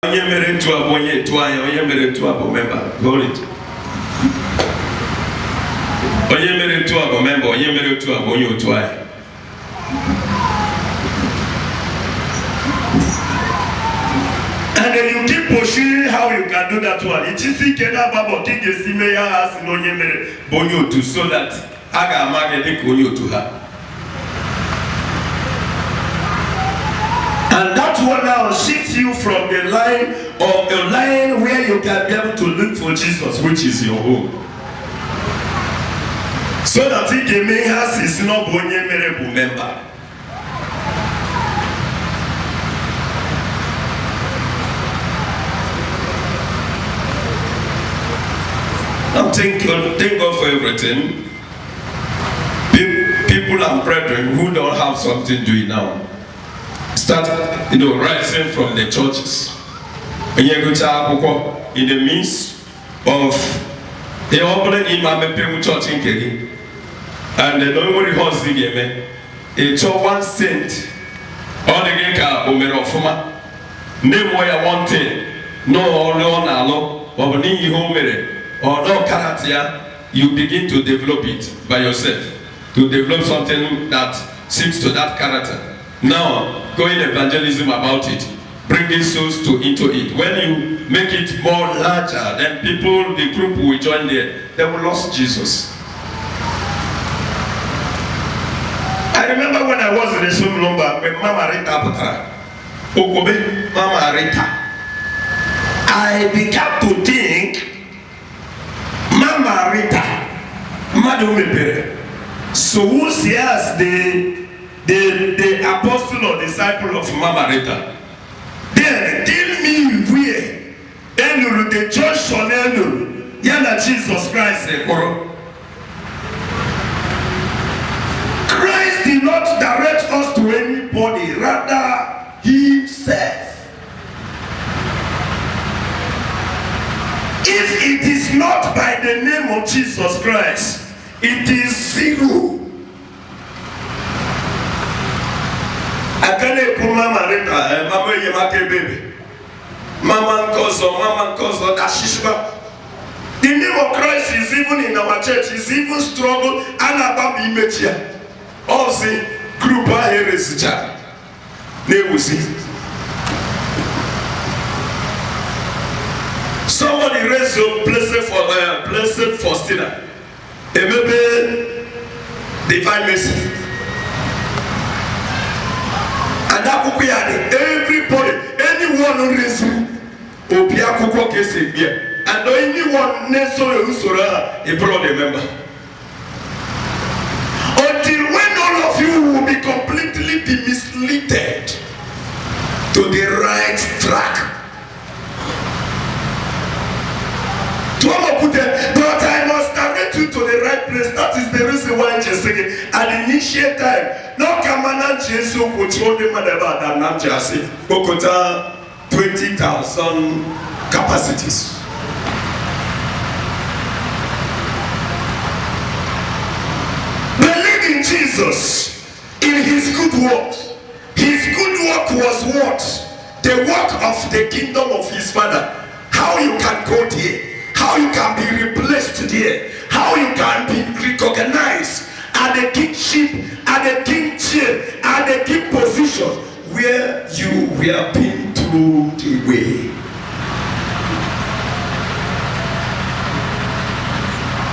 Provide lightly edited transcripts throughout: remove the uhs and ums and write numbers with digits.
Onye mere tu abonye tu anya, onye mere tu abo member. Hold it. Onye mere tu abo member, onye mere tu abonye tu anya. And then you keep pursuing how you can do that one. It is kena babo kige sime ya as no onye mere bonyo tu so that aga amage de konyo tu ha. And that one now shifts you from the line of a line where you can be able to look for Jesus, which is your home. So that he can make us is not bonye mere member. Now thank God for everything. People and brethren who don't have something doing now start, rising from the churches. And you go in the midst of the opening imam church in Kenya, and the nobody hosts the game. It's 1 cent. All the geka omerofuma. Name where one thing. No, or ni home or no character. You begin to develop it by yourself. To develop something that seems to that character. Now, going evangelism about it, bringing souls into it. When you make it more larger, then people, the group will join there. They will lose Jesus. I remember when I was in the swim lumber with Mama Rita Okobe, Mama Rita. I began to think, Mama Rita, Madame Pere. So who's here as the apostle or disciple of Mama Rita? Then tell me where Enuru the church on Enuru Yana Jesus Christ Christ did not direct us to anybody, rather himself. If it is not by the name of Jesus Christ, it is zero. I can't put Mama Rita, Mama Yamake baby. Mama Koso, Dashishba. The name of Christ is even in our church, is even struggle and about image here. All the group here is child. They will see. Somebody raise your blessed Faustina. And maybe divine mercy. And that could be everybody, anyone who is Opiakuko case here. And anyone necessarily who's a brother member. Until when all of you will be completely misled to the right track. But I must direct you to the right place. That is the reason why Jesus said at the initial time. No Kamana Jesus control the Madaba than Namjasi. Bokota 20,000 capacities. Believe in Jesus, in his good work. His good work was what? The work of the kingdom of his Father. How you can go there. How you can be replaced there, how you can be recognized at the kingship, at the king chair, at the king position where you were being thrown away.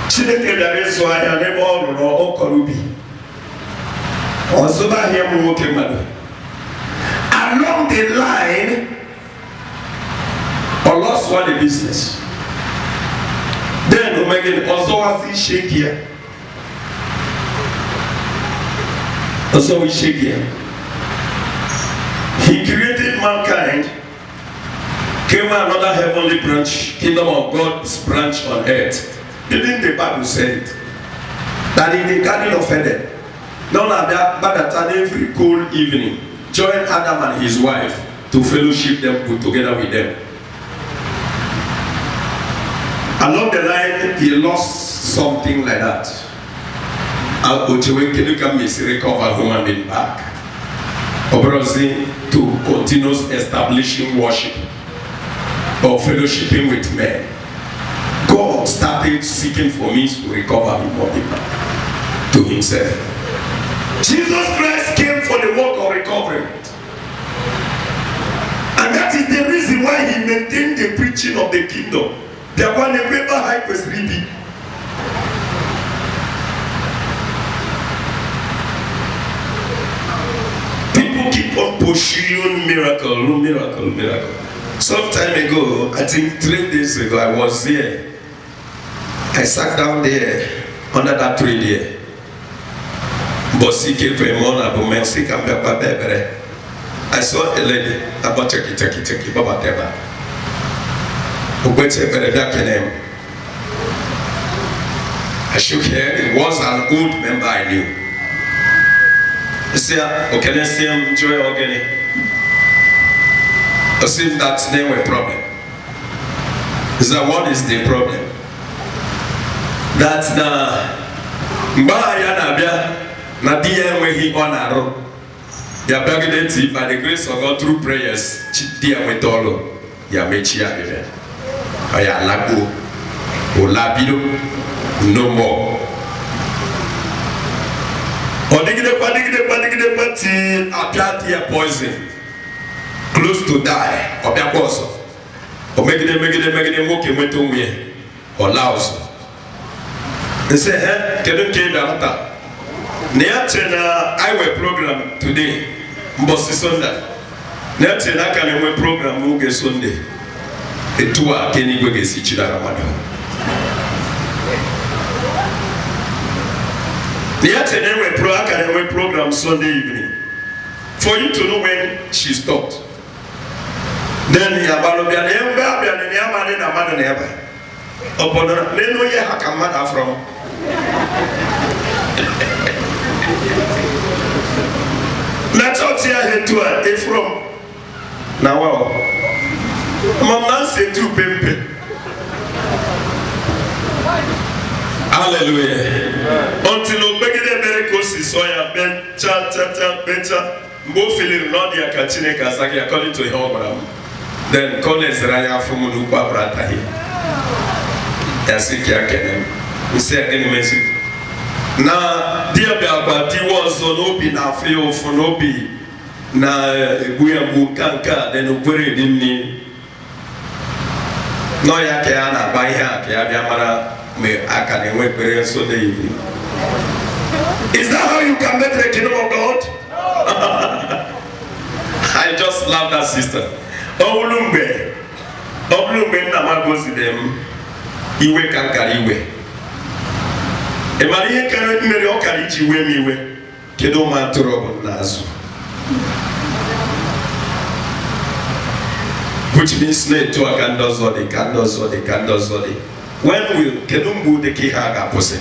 Chineke dareso aya nebo ọrụrụ ọkọrubi. Ọzọba here mu nwoke mmadụ. Along the line, or lost one the business. Then Omega also was shake here. Also we shake here. He created mankind. Came another heavenly branch, kingdom of God's branch on earth. Didn't the Bible say it? That in the Garden of Eden, none of that, but at every cool evening, joined Adam and his wife to fellowship them, put together with them. Along the line, he lost something like that. Can you come recover human being back? To continue establishing worship. or fellowshipping with men, God started seeking for means to recover me more people to himself. Jesus Christ came for the work of recovery. And that is the reason why he maintained the preaching of the kingdom. There was a paper high was reading. People keep on pursuing miracle. Some time ago, I think 3 days ago, I was here. I sat down there under that tree there. Bossy came to a morning, but Mercy came back. I saw a lady about Chucky, Baba Teba. Who went to a back in him. I shook her. It was an old member I knew. I said, okay, I see him enjoy organic. I see that's name a problem. I said, what is the problem? That's the Mbaya na dia where he honor. Ya begging by the grace of God through prayers. Dia metolo. Ya mechia bebe. Aya lago. O labido. No more. Odigide pati apia dia poison. Close to die. Obia koso. O megide moke meto mwe. O laos. They say, hey, can you that? Neachena highway program today, Mbossi Sunday. Neachena can program Muge Sunday. A tour can you go get Sichida Ramada? Neachena program Sunday evening. For you to know when she stopped. Then Yabalobia and Yaman and Amanda never. Upon the no ye Hakamada from. Let's out here to a from now. Mama said to Pimpe. Hallelujah. Until Begede Berekosi Soya Ben Cha Bo feeling not the Kachine Kazaki according to Hogram. Then Collins Raya from Munuba Bratahi. Yasikia Kenem. We say any message. Na dia beabati was onobi na feo fonobi na ebuyabu kanka den ogbere dimni no ya ke ana ba ihe ake ya bia mara me aka na enwe ekpere so dey evening. Is that how you can make the kingdom of God? I just love that sister. Obulumbe na magozi dem iwe kankara iwe. Emari kanu mmeri okari ji we miwe kedo ma torobo nazu, which means ne to candles or the candles. When will kedumbu de ki ha ga pose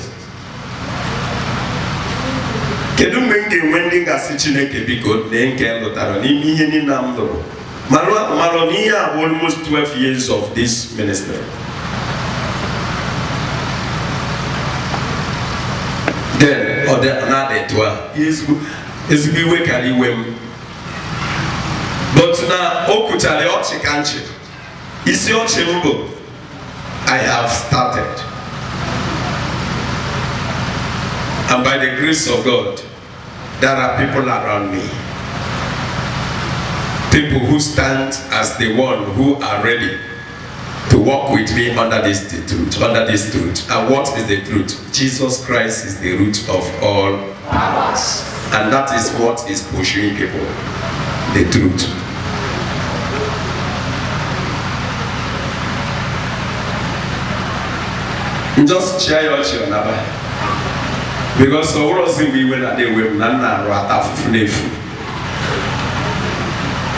kedumenge wending asichineke biko ne nke lotaro ni ihe ni na mdoro malo ni ya almost 12 years of this ministry. Then, or the another tour is be carry wem. But now, Okutale Ochi Kanchi, is your chimbo. I have started, and by the grace of God, there are people around me, people who stand as the one who are ready to walk with me under this truth. And what is the truth? Jesus Christ is the root of all powers. And that is what is pushing people. The truth. Just share your children. Because so what was we when they were nana rata.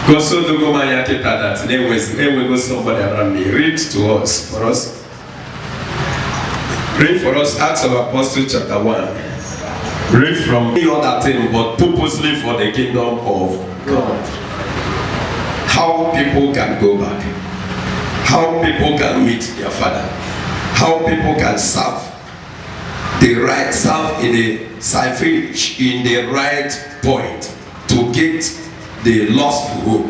Because so do go my that name we go somebody around me. Read to us for us. Read for us Acts of Apostles chapter 1. Read from any other thing but purposely for the kingdom of God. How people can go back. How people can meet their father. How people can serve in the salvage in the right point to get the lost hope.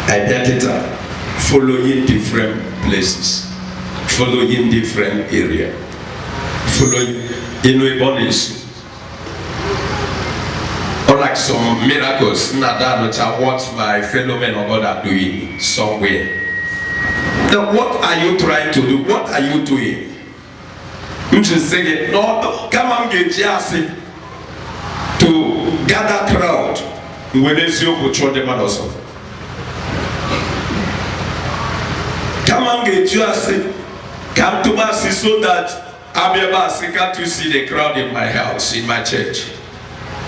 identity, following different places, following different area, following bodies. Or like some miracles, not that which are what my fellow men of God are doing somewhere. Now, what are you trying to do? What are you doing? You should say, no, come and get Jesse to gather crowd when they see you put them also. Come and get Jesse, come to Mercy so that I'll be able to see the crowd in my house, in my church.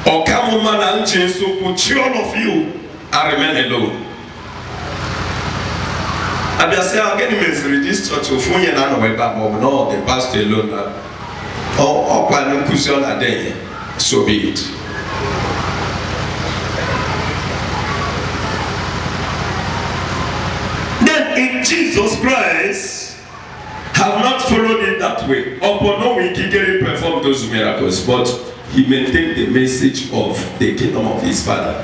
Or come on, man, and change so put all of you and remain alone. And they say, I'm getting misery. This church of Funya and Weba, no, the pastor alone. Or Quanum Cushion a day. So be it. Then in Jesus Christ have not followed it that way. Upon no we can perform those miracles, but he maintained the message of the kingdom of his father.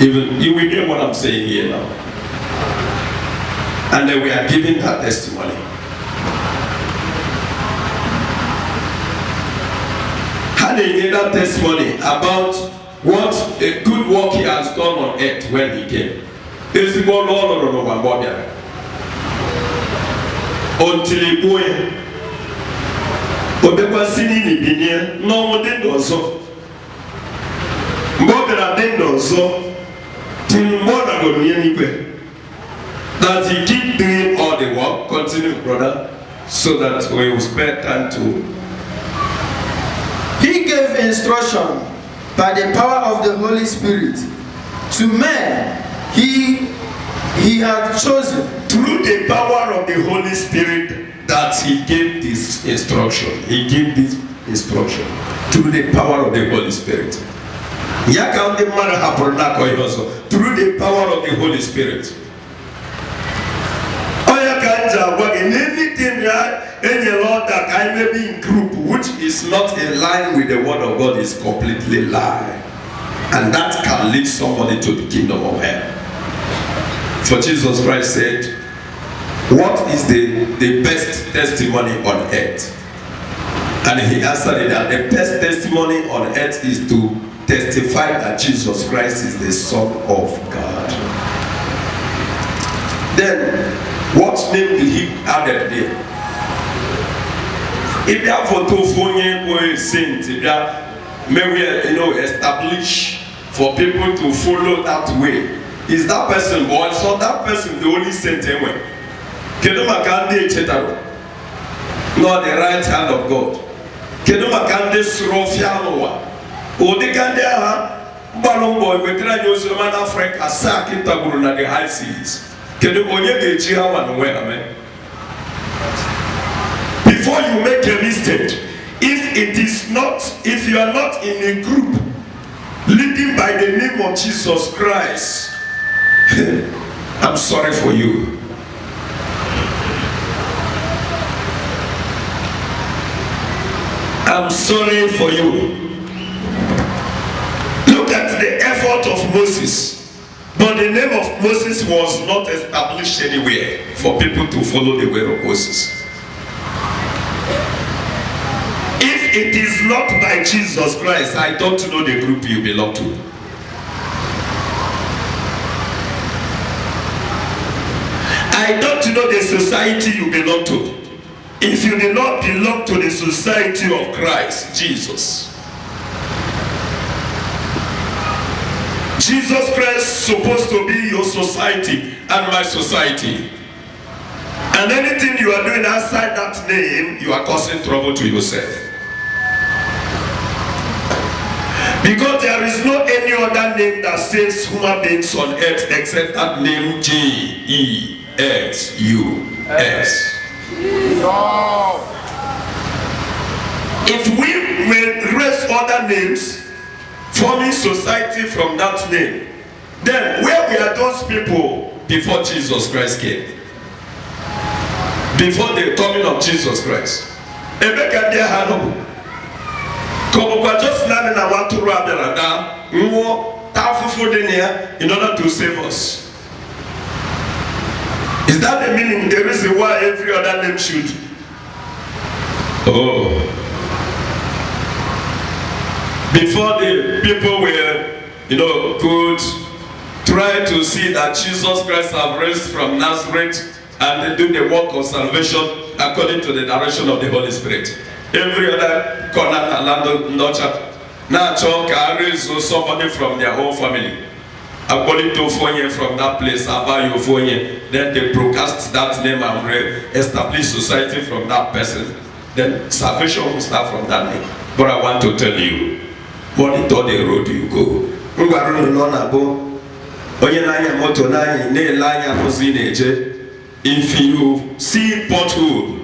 Even you will hear what I'm saying here now. And then we are giving that testimony. Had they gave that testimony about what a good work he has done on earth when he came. Until he go in. Obekwa sini ni binie no mo de dozo. Mbogera de dozo. Till more than go niwe. That he keep doing all the work, continue, brother, so that we will spare time to. He gave instruction by the power of the Holy Spirit to men he had chosen. Through the power of the Holy Spirit that he gave this instruction. He gave this instruction through the power of the Holy Spirit. Through the power of the Holy Spirit. In anything any Lord that I may be in group which is not in line with the word of God is completely lie. And that can lead somebody to the kingdom of hell. For Jesus Christ said, what is the best testimony on earth? And he answered it that the best testimony on earth is to testify that Jesus Christ is the Son of God. Then, what name did he add there? If you have photo phone saint, if you establish for people to follow that way, is that person or so that person the only saint anyway? Keduma kande chetaro, not the right hand of God. Keduma kande srofianoa. Odi kande ha balongo wetra Yosuman Africa sakita guru na the high seas. Keduma onye gechi ha wanwe amen. Before you make a mistake, if you are not in a group leading by the name of Jesus Christ, I'm sorry for you. I'm sorry for you. Look at the effort of Moses. But the name of Moses was not established anywhere for people to follow the way of Moses. If it is not by Jesus Christ, I don't know the group you belong to. I don't know the society you belong to. If you do not belong to the society of Christ, Jesus. Jesus Christ is supposed to be your society and my society. And anything you are doing outside that name, you are causing trouble to yourself. Because there is no any other name that saves human beings on earth except that name Jesus. If we will raise other names, forming society from that name, then where were those people before Jesus Christ came? Before the coming of Jesus Christ? Just learning about to in order to save us. Is that the meaning, the reason why every other name should? Oh. Before the people were, could try to see that Jesus Christ have raised from Nazareth and do the work of salvation according to the direction of the Holy Spirit. Every other corner and nurture now can raise somebody from their own family. According to Fonye from that place, Abayo Fonye, then they broadcast that name and establish society from that person. Then salvation will start from that name. But I want to tell you, monitor the road you go. If you see pothole,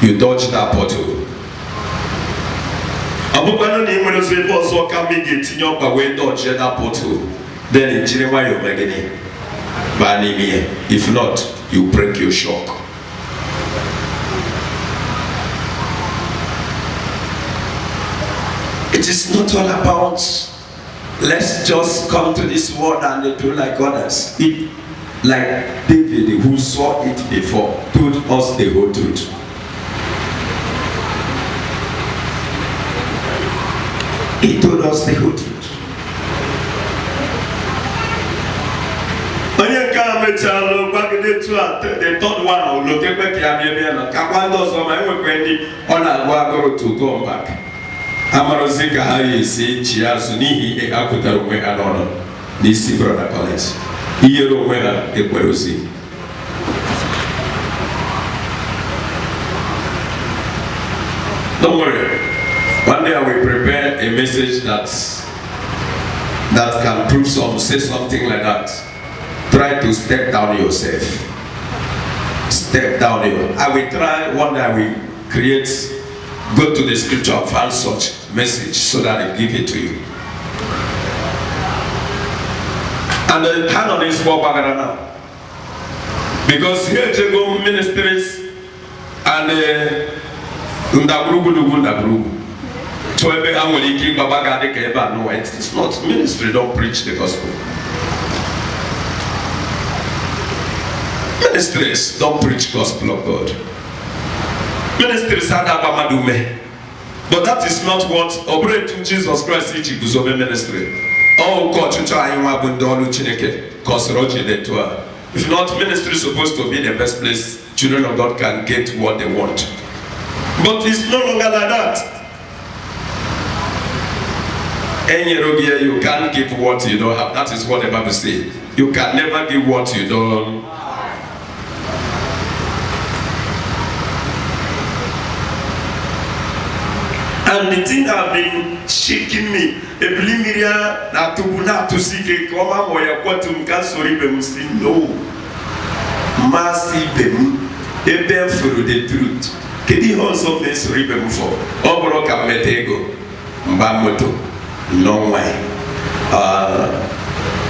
you dodge that pothole. Abubano ni mwelo se boso kamige tinyo kwa we dodge that pothole. Then in Jeremiah you're beginning. If not, you break your shock. It is not all about let's just come to this world and do like others. It, like David, who saw it before, told us the whole truth. He told us the whole truth. The third one, look at to go back. Amarozika hayi si chiasu nihi akutaro mwe anono nisi brother Collins iyero mwe ekwerosi. Don't worry, one day I will prepare a message that can prove say something like that. Try to step down yourself. Step down I will try one day I will create. Go to the scripture and find such message so that I give it to you. And the hand on this wall now. Because here they go ministries and no, it's not ministry, don't preach the gospel. Ministries don't preach gospel of God. Ministries are that, but that is not what operate to Jesus Christ is of ministry. Oh God, you try and if not, ministry is supposed to be the best place children of God can get what they want. But it's no longer like that. You can't give what you don't have. That is what the Bible says. You can never give what you don't have. And the thing have been shaking me. Eblimiria na tubuna tusike koma moya kwa tumkansori bemusi no. Masi bemu ebe for the truth. Kedi honso mesori bemu for. Obro kametego mbamoto no way.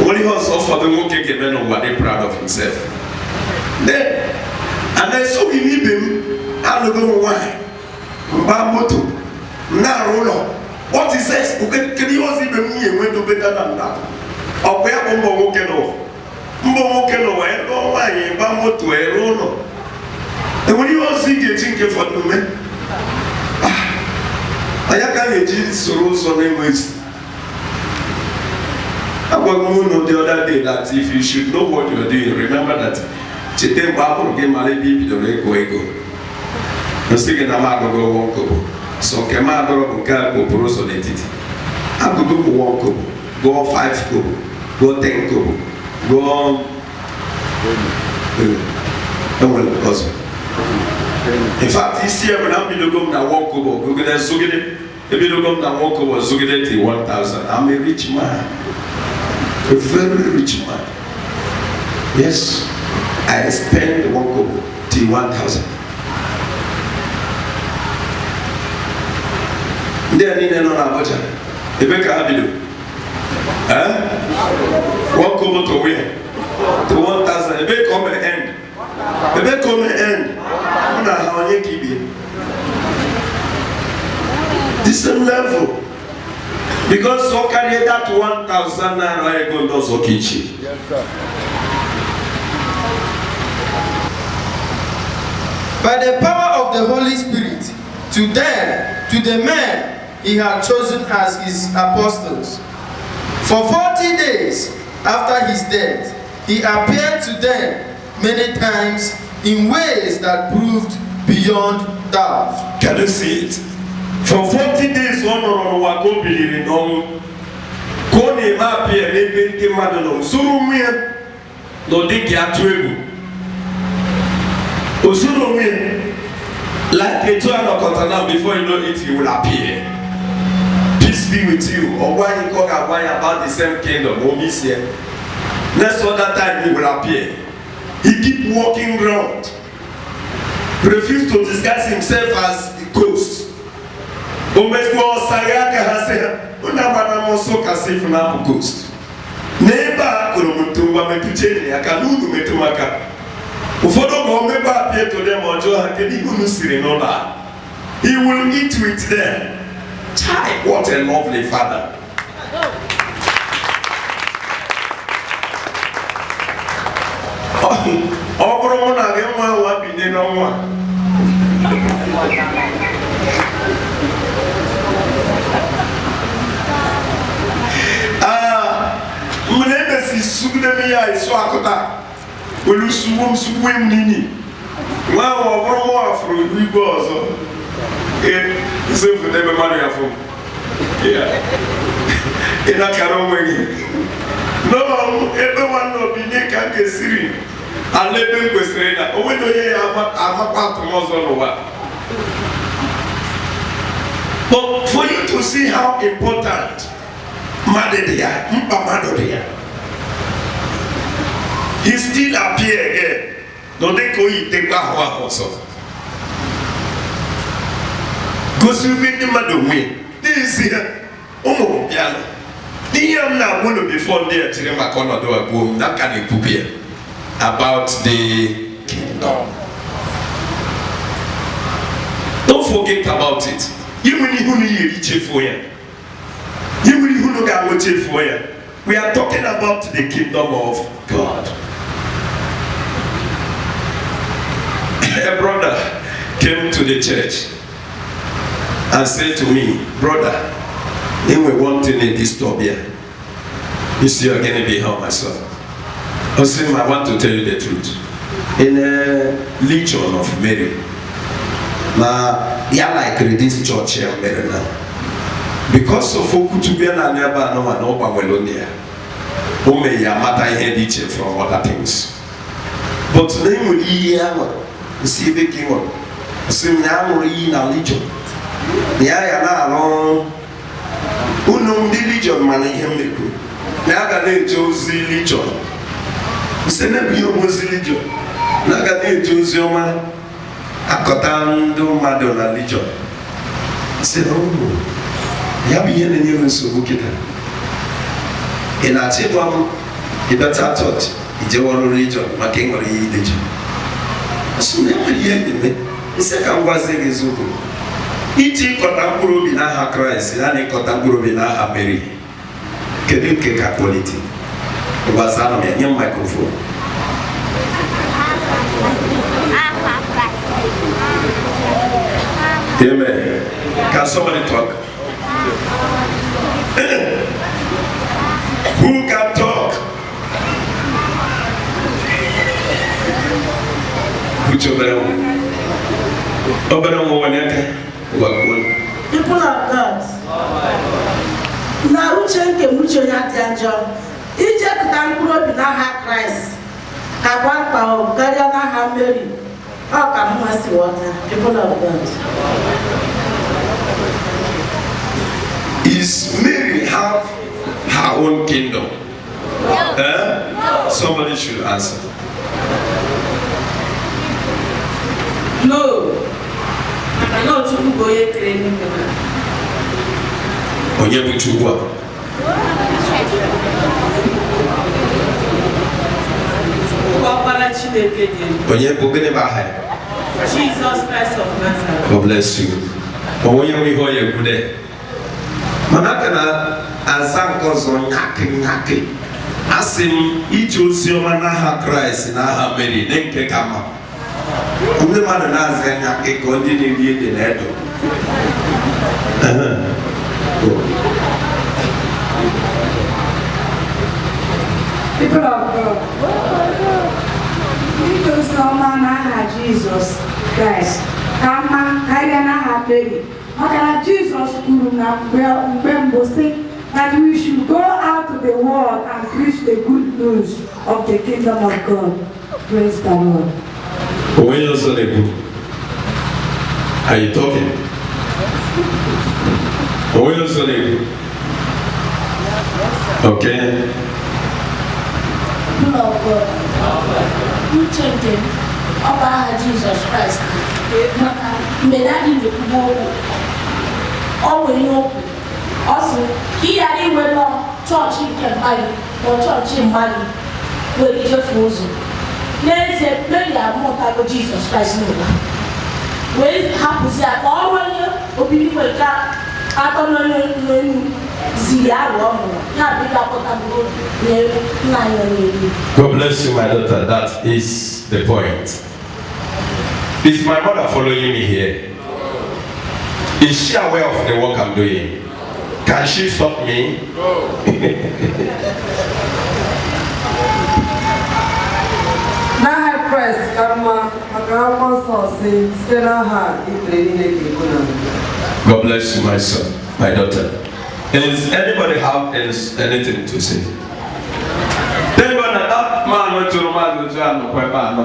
Only honso for the moke kemeno what they proud of himself. Then and I saw him bemu alogo why mbamoto. Now, what he says, can you also be me when to better than that? Or where Bombo Mokeno? Mbo Mokeno, I know why you bambo to a rono. And when you all see getting for the men, I can't Jesus so anyways. I was moon the other day that if you should know what you are doing, remember that Chitem Babu came a baby the ego. The second Amago Wonko. So Kema Dorobuka go Poroso Netiti. I could do 1 kobo, go 5 kobo, go 10 kobo, go in fact, this year when I'm below na 1 kobo, go get a Zugide, a below na 1 kobo, Zugide 1,000. I'm a rich man, a very rich man. Yes, I spend 1 kobo till 1,000. There need no Abuja. The baker Abidu. 1 kobo to where? To 1,000. The baker come end. The baker come end. How you keep it? The same level. Because so carry that 1,000 naira go no so kitchen. Yes, sir. by the power of the Holy Spirit, to the men he had chosen as his apostles. For 40 days after his death, he appeared to them many times in ways that proved beyond doubt. Can you see it? For 40 days, one on what go believe no. Go ne ma appear maybe the man no. Surumia no dig ya trebu. Surumia like a 2 now before you know it, he will appear. Peace be with you. Or why he talk about the same kingdom? Next other time he will appear. He keep walking around. Refuse to disguise himself as the ghost. Omeko Sayaka has said, Unabana Moso Kasif Nabu ghost. Neighbor Urumutumba Metucheni, Akanunu Metumaka. Ufodo Gomeba appear to them or Johakedi Unusirinola. He will eat with them. Child, what a lovely father. Obromona Gema Wabine no one. Mnebesi Sugdemia is Swakota. Ulusum Swim Nini. Wow, Obromo from Ribos. It's for them money from. Yeah. In a Karomani. No, everyone will be naked and Syrian. I let them go straight up. Oh, when you hear I'm a part of Muslim. But for you to see how important Madedia, Madodia, he still appear again. Don't they go eat the Bahwa also? Go to the Madome. This here. Oh, piano. The am now going to be found there to them a corner door boom. That can you prepare about the kingdom. Don't forget about it. You will reach for you. You will know for you. We are talking about the kingdom of God. A brother came to the church and said to me, brother, then we want in a dystopia. You see, you're going to be how my son. I said, I want to tell you the truth. In a legion of Mary, now, they are like this church here, Mary now. Because of Okutubiana and never know and Obawelonia, who may matter head from other things. But then we hear, see the king of Seminary in a legion. The Ayana alone. Who know the legion man in him? Naga Josie Legion. Senabi was Legion. Naga Josioma Akotando Madonna Legion. Said, oh, Yabi and you so Bukita. In a table, he better taught, he Jawaro Legion, Makingori Legion. So never hear me. The second was the Zubu. Iti Kotanguru Binaha Christ, and Kotanguru Binaha Mary. Can you get a quality? It was a young microphone. Amen. Can somebody talk? Who can talk? Put your belly on. Open on one. People of God, na uche nke muche ya dị njọ ijepụta mkpụrụ obi n'aha Kraịst agwa mkpa karịa n'aha Mary ọ ka mma si ghọta. People of God, is Mary have her own kingdom? Somebody should answer. no. No, to go ye training. Onye bụ Chukwu a. Ọkpara Chineke dị. Onye bụ gịnị bụ aha ya? Jesus Christ of Nazareth. God bless you. Onye nwe ihe onye kwude. Mana aka na aza nke ọzọ nyakị. Asị m ije ozi ọma n'aha Kraịst n'aha Mary na nke ka mma. Ndị mmadụ na-azụ anya ịkọ ndị na-eri ede na edo. People of God, because no man had Jesus Christ. Kama kaya na hapeli. Maka Jesus kuru na mbembo say that we should go out to the world and preach the good news of the kingdom of God. Praise the Lord. When you say the good, are you talking? When you say the good, okay. People of God, who chanted about Jesus Christ? Medadi the Kubo, all we know. Also, he had a well church in Kemali or church in Mali, where he just frozen. Let's say, maybe I'm more type of Jesus Christ. When it happens, that all 1 year, or people wake up, I don't know. God bless you, my daughter. That is the point. Is my mother following me here? Is she aware of the work I'm doing? Can she stop me? God bless you, my son, my daughter. Does anybody have anything to say? That man went to Roman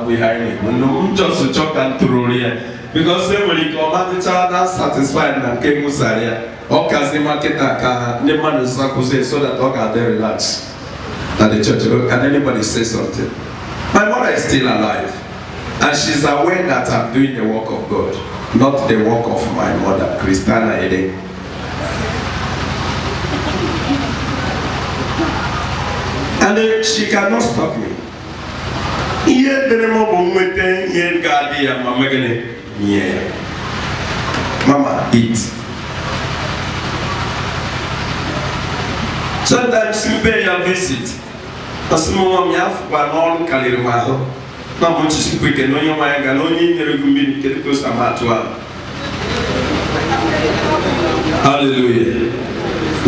behind me. No, just talk and through here. Because they will come at the child that's satisfied and came Musaria. Or can the market the man is so that all can they relax at the church. Can anybody say something? My mother is still alive. And she's aware that I'm doing the work of God, not the work of my mother, Christiana Ede. And she cannot stop me. Mama, eat. Sometimes you pay your visit. Na mo ti sipo ke no yoma ga no yin nyere gumbi ke ko samatwa. Hallelujah.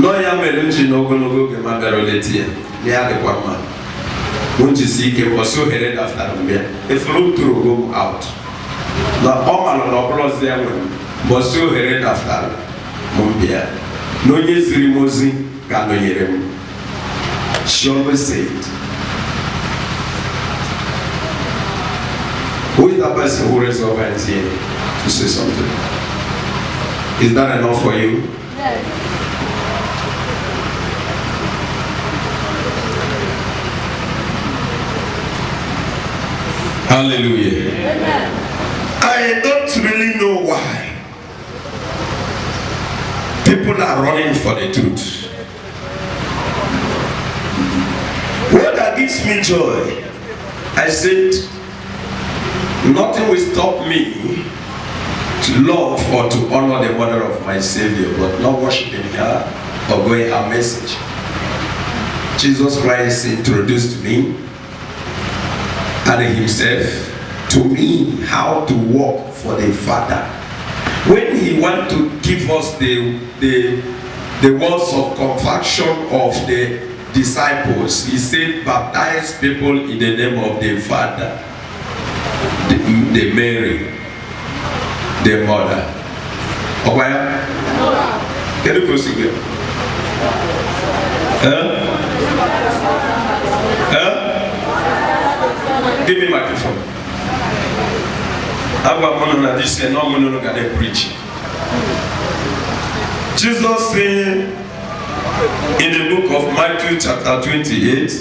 No ya melu nji no gonogo ke magaro letia. Ni ade kwa ma. Mo ti si ke mo so here after mbia. E flow through go out. Na o ma no bros there when mo so here after mbia. No yeziri mozi ga no yere mu. She always said, who is that person who raised up hands here to say something? Is that enough for you? Yes. Hallelujah. Amen. I don't really know why people are running for the truth. What that gives me joy, I said, nothing will stop me to love or to honor the mother of my Savior, but not worshiping her or going her message. Jesus Christ introduced me and himself to me how to walk for the Father. When he wanted to give us the words of conviction of the disciples, he said, baptize people in the name of the Father, the Mary, the mother. Okay? Can you go sing it? Give me microphone. I want to this and no one to preach. Jesus said in the book of Matthew chapter 28,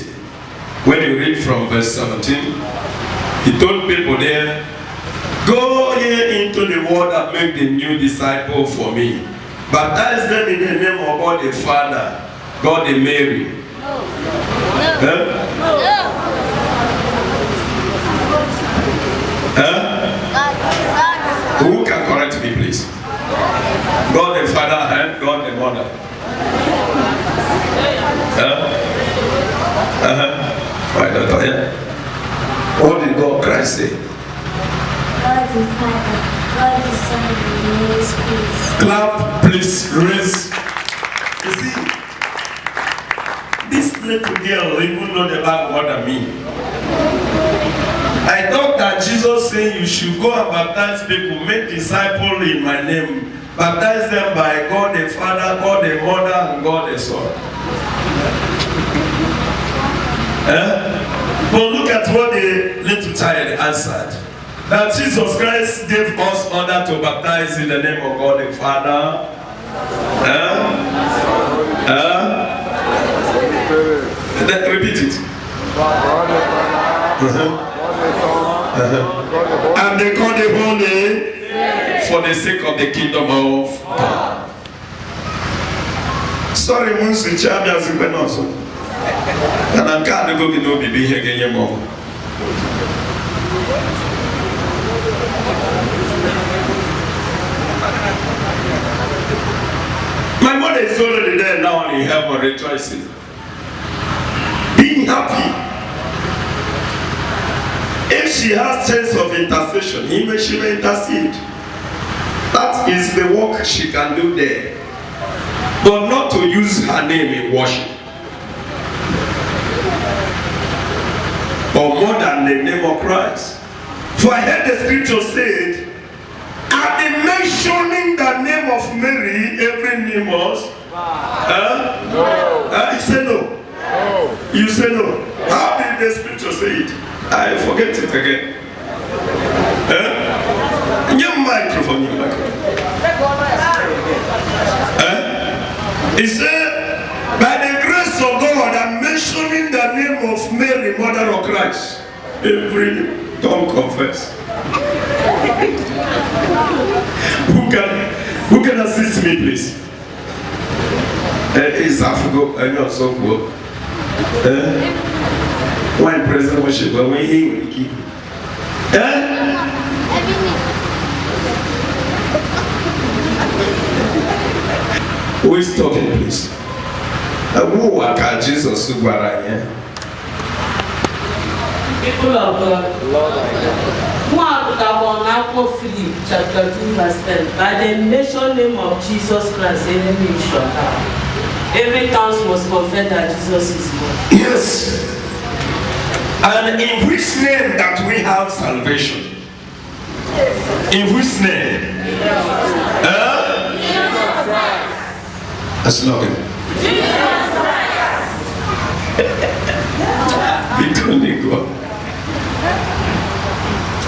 when you read from verse 17, he told people there, go ye into the world and make the new disciple for me. Baptize them in the name of God the Father, God the Mary. Who can correct me, please? God the Father and God the Mother. Why not? What did God Christ say? the Father, God the Son, and the Holy Spirit. Clap, please, raise. You see, this little girl even know the Bible more than me. I thought that Jesus said you should go and baptize people, make disciples in my name, baptize them by God the Father, God the Mother, and God the Son. But look at what the little child answered. That Jesus Christ gave us order to baptize in the name of God the Father. Repeat it. And they call the Holy for the sake of the kingdom of God. Sorry, Munsi Chami as you also. And I can't go to no baby here again more. My mother is already there now in heaven rejoicing. Being happy. If she has chance of intercession, she may intercede. That is the work she can do there. But not to use her name in worship. Or more than the name of Christ. For I heard the scripture said, at the mentioning the name of Mary, every knee must. No. You say no. No. You say no. How did the scripture say it? I forget it again. Your microphone, your microphone. He said, by the grace of God, I'm mentioning the name of Mary, Mother of Christ. Every tongue confess. Who can assist me, please? Is Africa and you're so good. One president worship, but when he will keep. Who is talking, please? Who are Jesus who are here? People of God, Philip chapter 2 verse 10. By the nation name of Jesus Christ, every knee shall bow. Every tongue must confess that Jesus is Lord. Yes. And in which name that we have salvation? In which name? That's not it.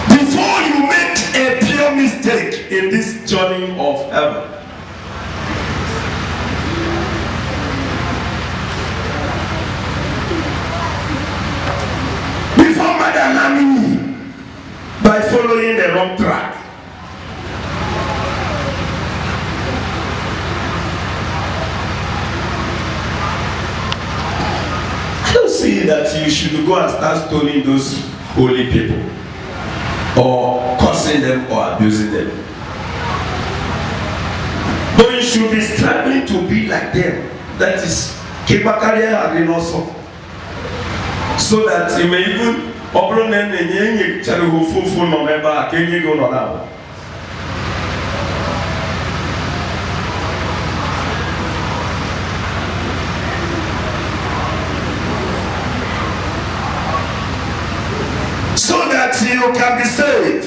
Before you make a pure mistake in this journey of heaven, before Madam Nami, by following the wrong track, I don't see that you should go and start stoning those holy people or cursing them or abusing them. But you should be striving to be like them. That is Kebakaria and also. So that you may even open and any terrible full number can you go on. So that you can be saved.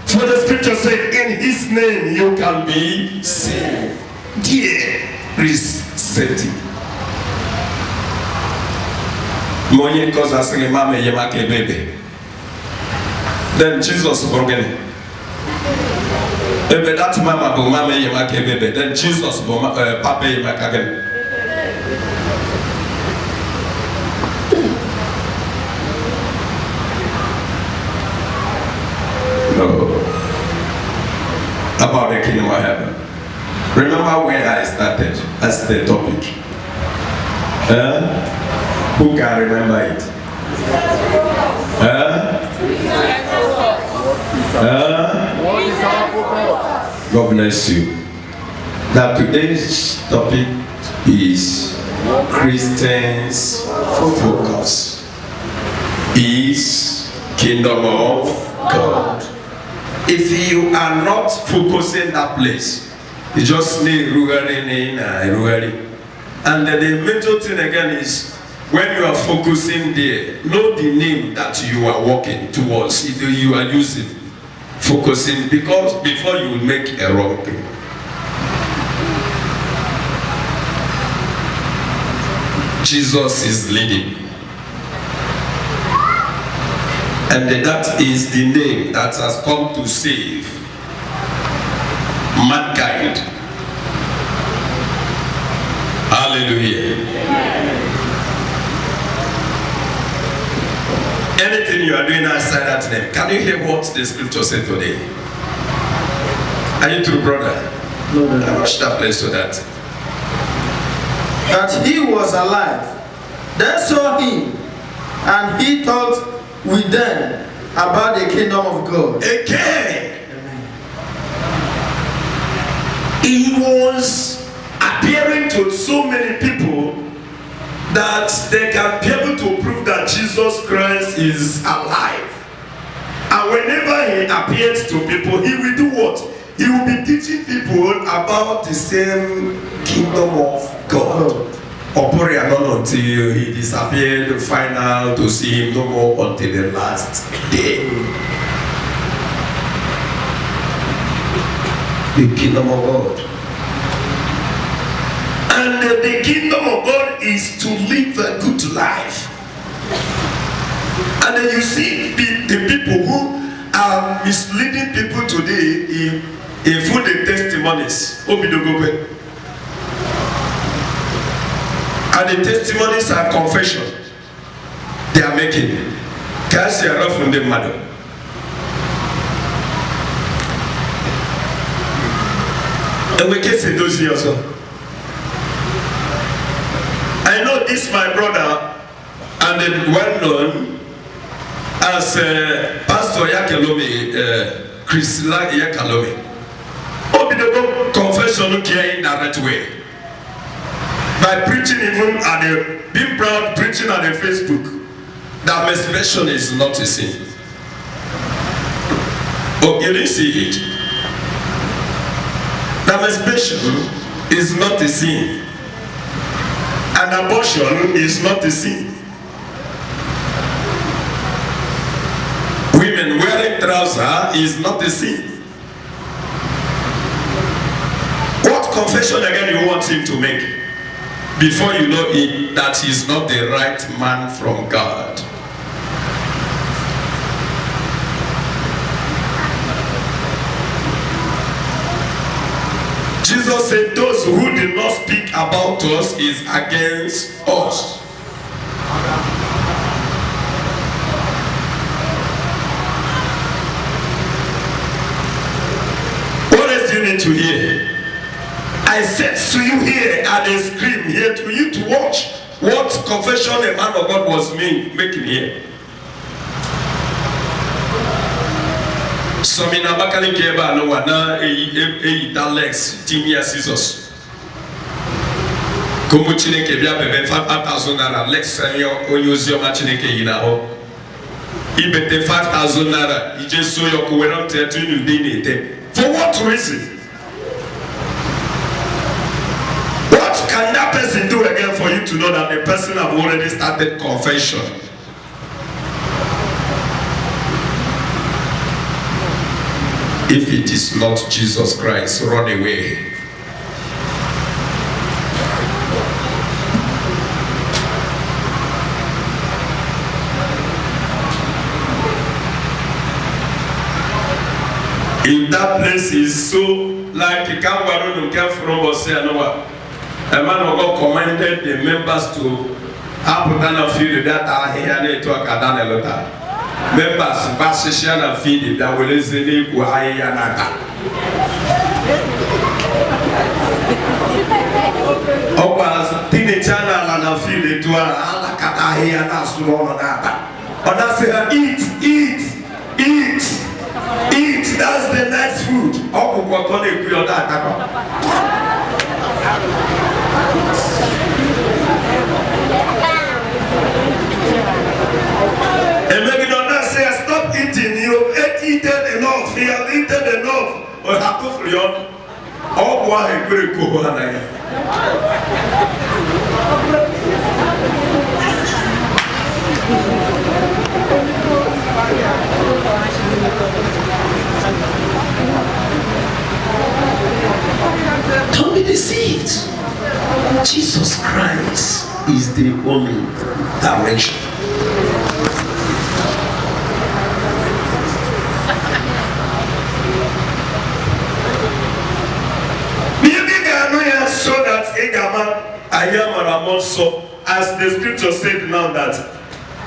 For the scripture says, in his name you can be saved. There is safety. Money cause us a mama yamake baby. Then Jesus brought it. If that mama bo mama yamake baby, then Jesus bo papa yamake again. No. About the kingdom of heaven. Remember where I started as the topic. Who can remember it? God bless you. Now today's topic is Christians focus. Is kingdom of God. if you are not focusing that place, you just need Ruhari. And the major thing again is when you are focusing there, know the name that you are walking towards, you are using, focusing, because before you will make a wrong thing. Jesus is leading. And that is the name that has come to save mankind. Hallelujah. Anything you are doing outside that name, can you hear what the scripture said today? Are you true, brother? No. I watched that place so that. That he was alive. Then saw him, and he thought with them about the kingdom of God. Again, he was appearing to so many people that they can be able to prove that Jesus Christ is alive. And whenever he appears to people, he will do what? He will be teaching people about the same kingdom of God. Until he disappeared, final to see him no more until the last day. The kingdom of God. And the kingdom of God is to live a good life. And then you see the people who are misleading people today in full the testimonies. And the testimonies are confession they are making. Kasi are from the mother. And we can say those years. I know this my brother and then well known as Pastor Yakalome, Chris Yakalome. Obidogo confession care in that way. By preaching even at the being proud preaching at the Facebook, that masturbation is not a sin. Oh, you didn't see it. That masturbation is not a sin. And abortion is not a sin. Women wearing trousers is not a sin. What confession again you want him to make? Before you know it, that he's not the right man from God. Jesus said, those who did not speak about us is against us. What else do you need to hear? I said to you here at the screen here to you to watch what confession a man of God was making here. Some in Abakali Keba no wana Alex Timia Scissors. Como Chineke bia bebe 5,000 naira Lex Onyozio Machineke yinaho. Ibete 5,000 naira. Ije so yoko we don't tell you dini. For what reason? What can that person do again for you to know that the person have already started confession? If it is not Jesus Christ, run away. If that place is so like a Kambaru came from Oceanoa, a man of God commanded the members to Apodana field that are here to a Kadana Lota. Members, Basishan and Feed that will listen to Guayanaka. Opas, Tinechana and a field to Alakata and Asronata. But that's eat. Eat, that's the next food. And maybe don't say stop eating, you ate eaten enough here have eaten enough, or have to free on, all one and great go on. Don't be deceived. Jesus Christ is the only direction. So that I am also, as the scripture said now, that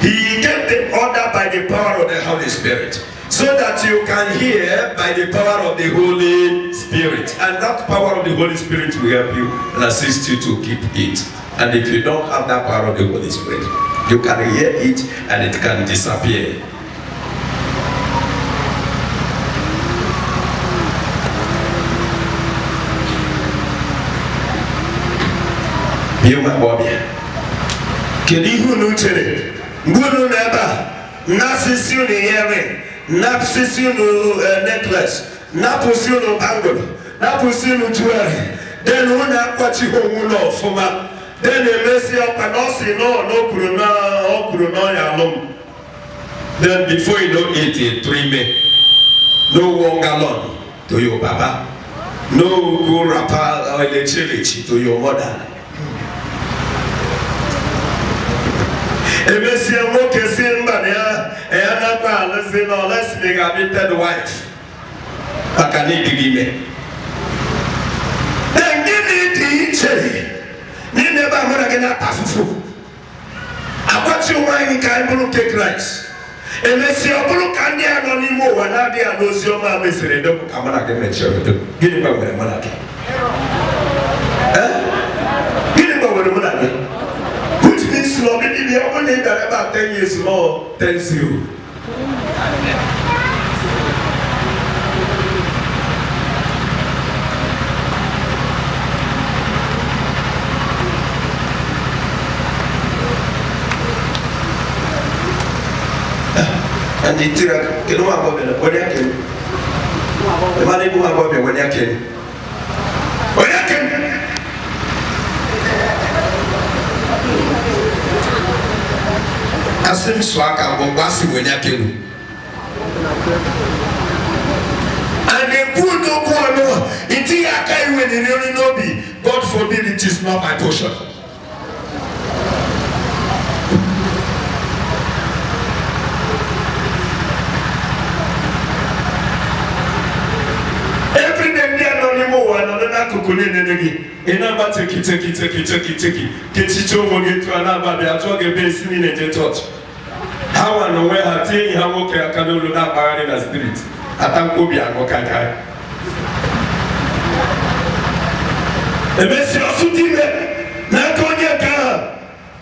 he gave the order by the power of the Holy Spirit, so that you can hear by the power of the Holy Spirit, and that power of the Holy Spirit will help you and assist you to keep it. And if you don't have that power of the Holy Spirit, you can hear it and it can disappear. Kedu unu chere ngunu neba nasisi unu earring napsisi unu necklace napusi unu bangle napusi unu jewelry then unu akwachi homu no fuma then emesi akwa no si no okuru no ya lom. Then before you know it 3 men, no one gallon to your baba, no go rapper or the chilichi to your mother. Emesi amoke simba ya na let's make a bitter wife. Akani digime. Then give me the cherry. Ni never mona gena tafufu. Akwati wine kan bulu take rice. Emesi obulu kandi anonimo wana dia dozio ma mesere do kamana gena cherry do. Gini ba wele mona ke. Gini ba wele mona ke. Maybe the only that about 10 years more tells you. And the tira, can you have a when you can? The money who have a when you can. When you can. Asim swaka bombasi wenyakelu. And the good no no iti akai when the really no be. God forbid, it is not my portion. Every day they are not anymore another kukulin energy. Inamba take it. Keticho mogetu anaba be atoge base in the church. How and where I think how okay I can do that power in the spirit. Atanko bi agokankai. Emesi osutime na konye ka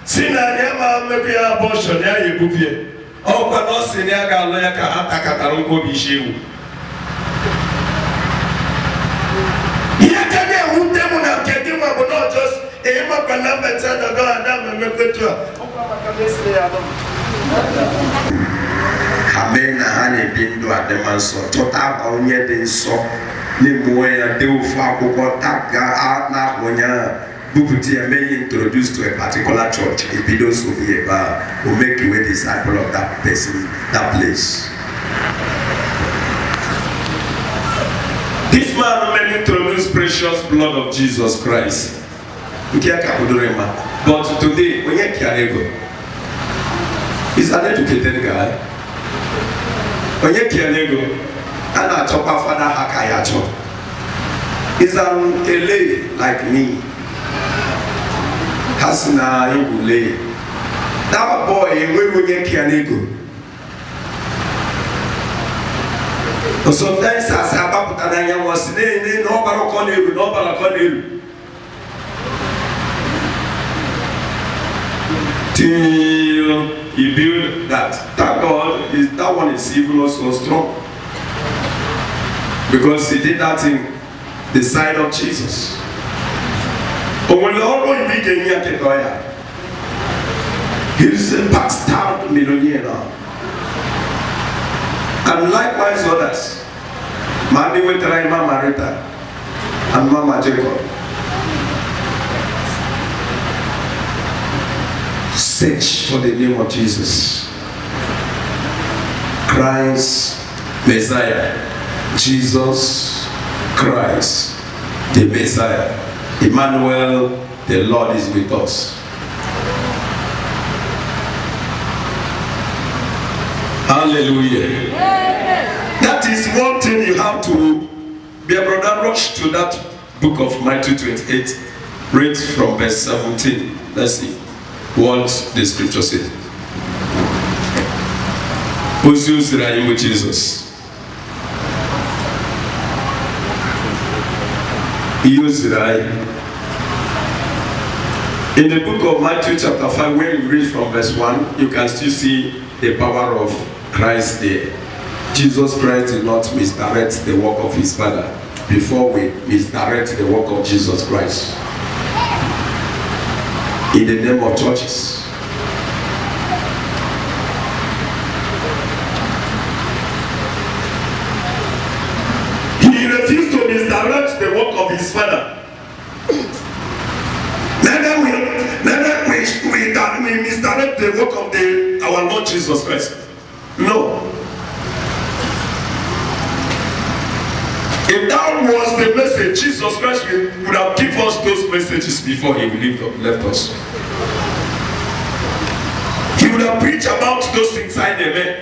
sina nyama mebi abortion ya yebuvie. Okwa no sini aga lo ya ka atakataro nko bi shewu. Not just a Amen. Honey, been do at the man so total on yet in so Nimuya do for out now when Bukuti may introduce to a particular church. If he does will make you a disciple of that person, that place. This man may introduce precious blood of Jesus Christ. But today, when you carry he's an educated guy. When you carry and I talk about Father Hakayacho. He's an LA like me. Hasna Ingule. That boy, when you carry sometimes I say about Tananya was no Barakonil. Till he built that. Thank God, that one is even also strong. Because he did that in the side of Jesus. But when the Lord became here, he's a bastard millionaire now. And likewise others. Mommy will try Mama Rita and Mama Jacob. Search for the name of Jesus. Christ, Messiah. Jesus Christ, the Messiah. Emmanuel, the Lord is with us. Hallelujah. That is one thing you have to be a brother. Rush to that book of Matthew 28. Read from verse 17. Let's see what the scripture says. Who's used with Jesus? In the book of Matthew chapter 5, when you read from verse 1, you can still see the power of Christ there. Jesus Christ did not misdirect the work of his Father before we misdirect the work of Jesus Christ. In the name of churches. He refused to misdirect the work of his Father. Neither we misdirect the work of our Lord Jesus Christ. No. If that was the message, Jesus Christ would have given us those messages before he left us. He would have preached about those things I never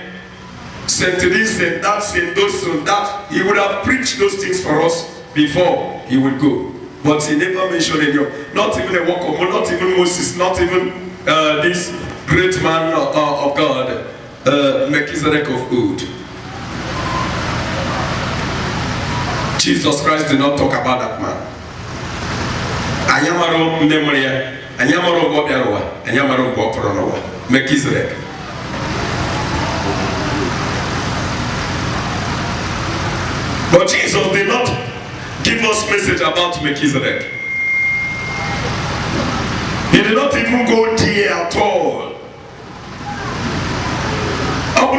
sent this, sent that, sent those, and that. He would have preached those things for us before he would go. But he never mentioned any of, not even a work of, not even Moses, not even this great man of God, Melchizedek of old. Jesus Christ did not talk about that man. Anyamaro Nemoria, Anyamaro Bobiaroa, Anyamaro Boporonoa, Melchizedek. But Jesus did not give us message about Melchizedek. He did not even go there at all.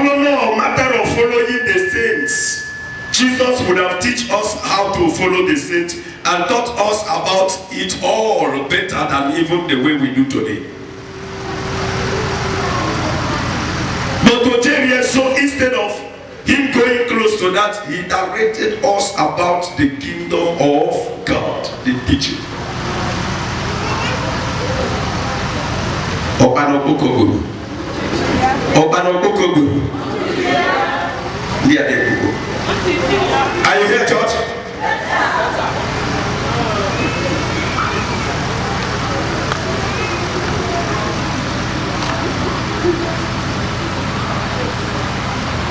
No matter of following the saints, Jesus would have taught us how to follow the saints and taught us about it all better than even the way we do today. But so instead of him going close to that, he directed us about the kingdom of God, the teaching. Are you here, church?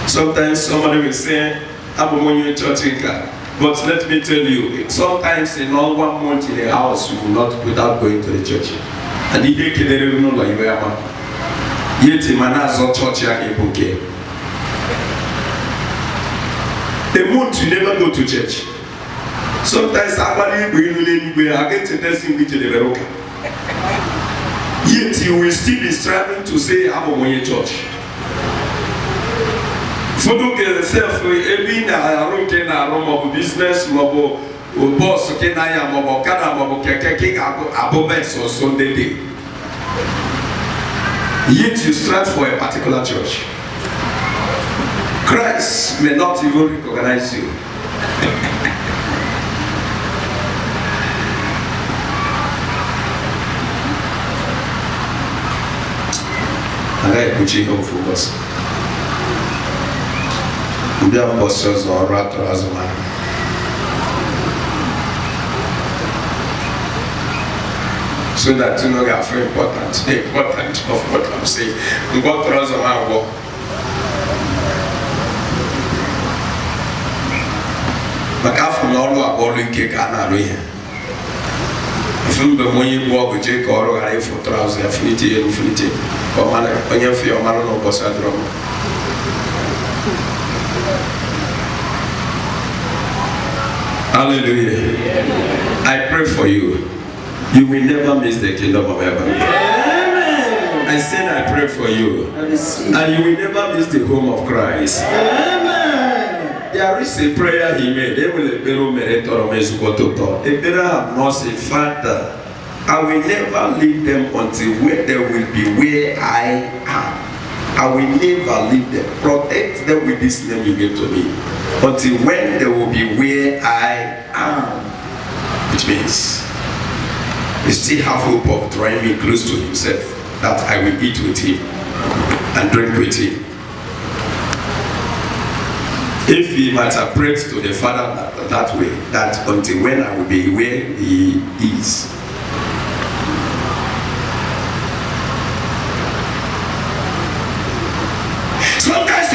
Sometimes somebody will say, I'm a church in car. But let me tell you, sometimes in all 1 month in a house, you will not without going to the church. And he did know like you are. Yet in Manazo church in Buke. A month you never go to church. Sometimes somebody will against the blessing with the Veroka. Yet you will still be striving to say, I'm a church. For yourself, every room business, mobile boss, Kenaya, mobile Kana, mobile Keke, Abobes or Sunday day. Yet you strive for a particular church. Christ may not even recognize you. And I put you home for us. We have bosses or rather as a man. So that you know they are very important of what I'm saying. We got to as a man walk. But after all, we are going to get an area. If you don't want to walk with Jake or I for trousers, affinity, infinity, or man, when you feel man or boss at drum. Hallelujah. I pray for you. You will never miss the kingdom of heaven. Amen. I said I pray for you. And you will never miss the home of Christ. Amen. there is a prayer he made. Abraham not a father. I will never leave them until where they will be where I am. I will never leave them. Protect them with this name you gave to me. Until when they will be where I am. Which means he still have hope of drawing me close to himself, that I will eat with him and drink with him. If he might have prayed to the Father that way, that until when I will be where he is. Sometimes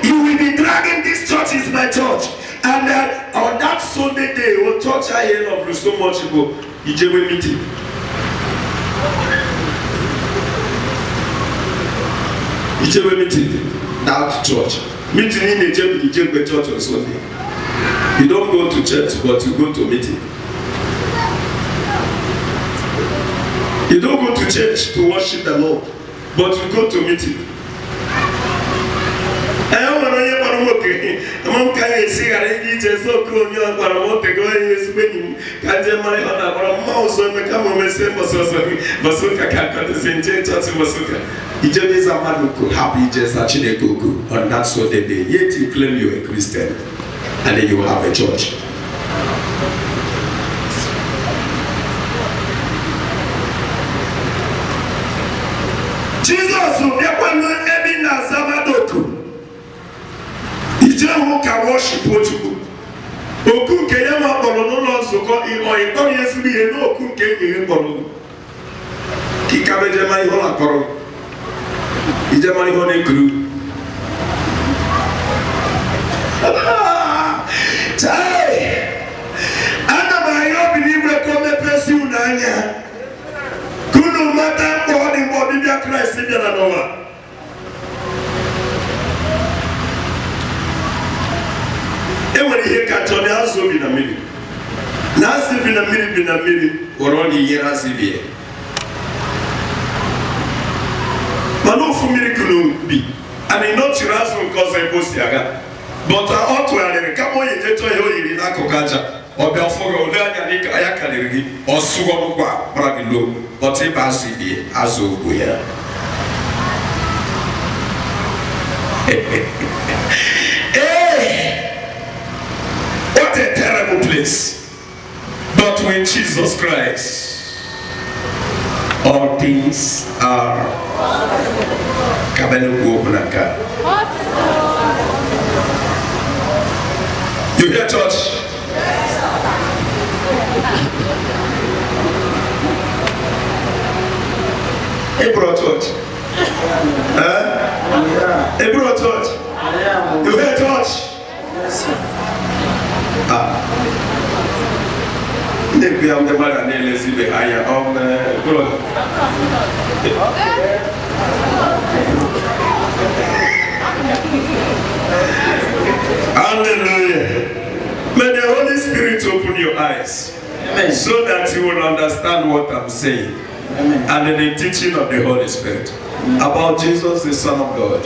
you will be dragging this church is my church, and on that Sunday day, what church I hear of so much ago, Ijewe meeting. Ijewe meeting, that church. Meeting in Ijewe church on Sunday. You don't go to church, but you go to meeting. You don't go to church to worship the Lord, but you go to meeting. On that Sunday day, yet you claim you're a Christian, and then you have a church. Jesus will never be Nazamadoku. Ijewu ka worship Ojuku. Oku nke ya ma kpọrọ n'ụlọ nzukọ ịkpọrọ ya ezigbo ihe n'oku nke ihe kpọrọ. Kika bejema ihe ọ na-akpọrọ. Ijema ihe ọ na-ekuru. Chai! Ana m ayọ bi n'igwe ka o mepesi unu anya. Kunu mata mkpọ ọ dị mgbe ọbịbịa Kraịst bịara n'ụwa. Enwere ihe kacha ọ na-azụ obi na mmiri. Na-azụ bi na mmiri kwọrọ ọ na-ihe na-azụ ibe ya. Mana ofu mmiri kunu bi, and ị nọchiri azụ nke ọzọ ebe o si aga. But ọ tụgharịrị kama onye jetọ ya o yiri n'akụkụ aja. Ọ bịa fọrọ ole anya dịka ya karịrị gị, ọ sụọ n'ụgbọ a gbara gị loo. But ebe azụ ibe ya, azụ ogbu ya. What a terrible place. But when Jesus Christ, all things are you hear church? Hey bro church. Hey bro church. You hear church? Maybe I'm the man and let's see behind on God. Hallelujah. May the Holy Spirit open your eyes. Amen. So that you will understand what I'm saying. Amen. And in the teaching of the Holy Spirit about Jesus, the Son of God.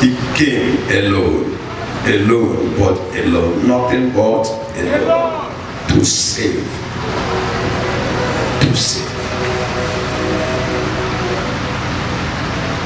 He came alone. Alone, but alone. Nothing but alone. To save. To save.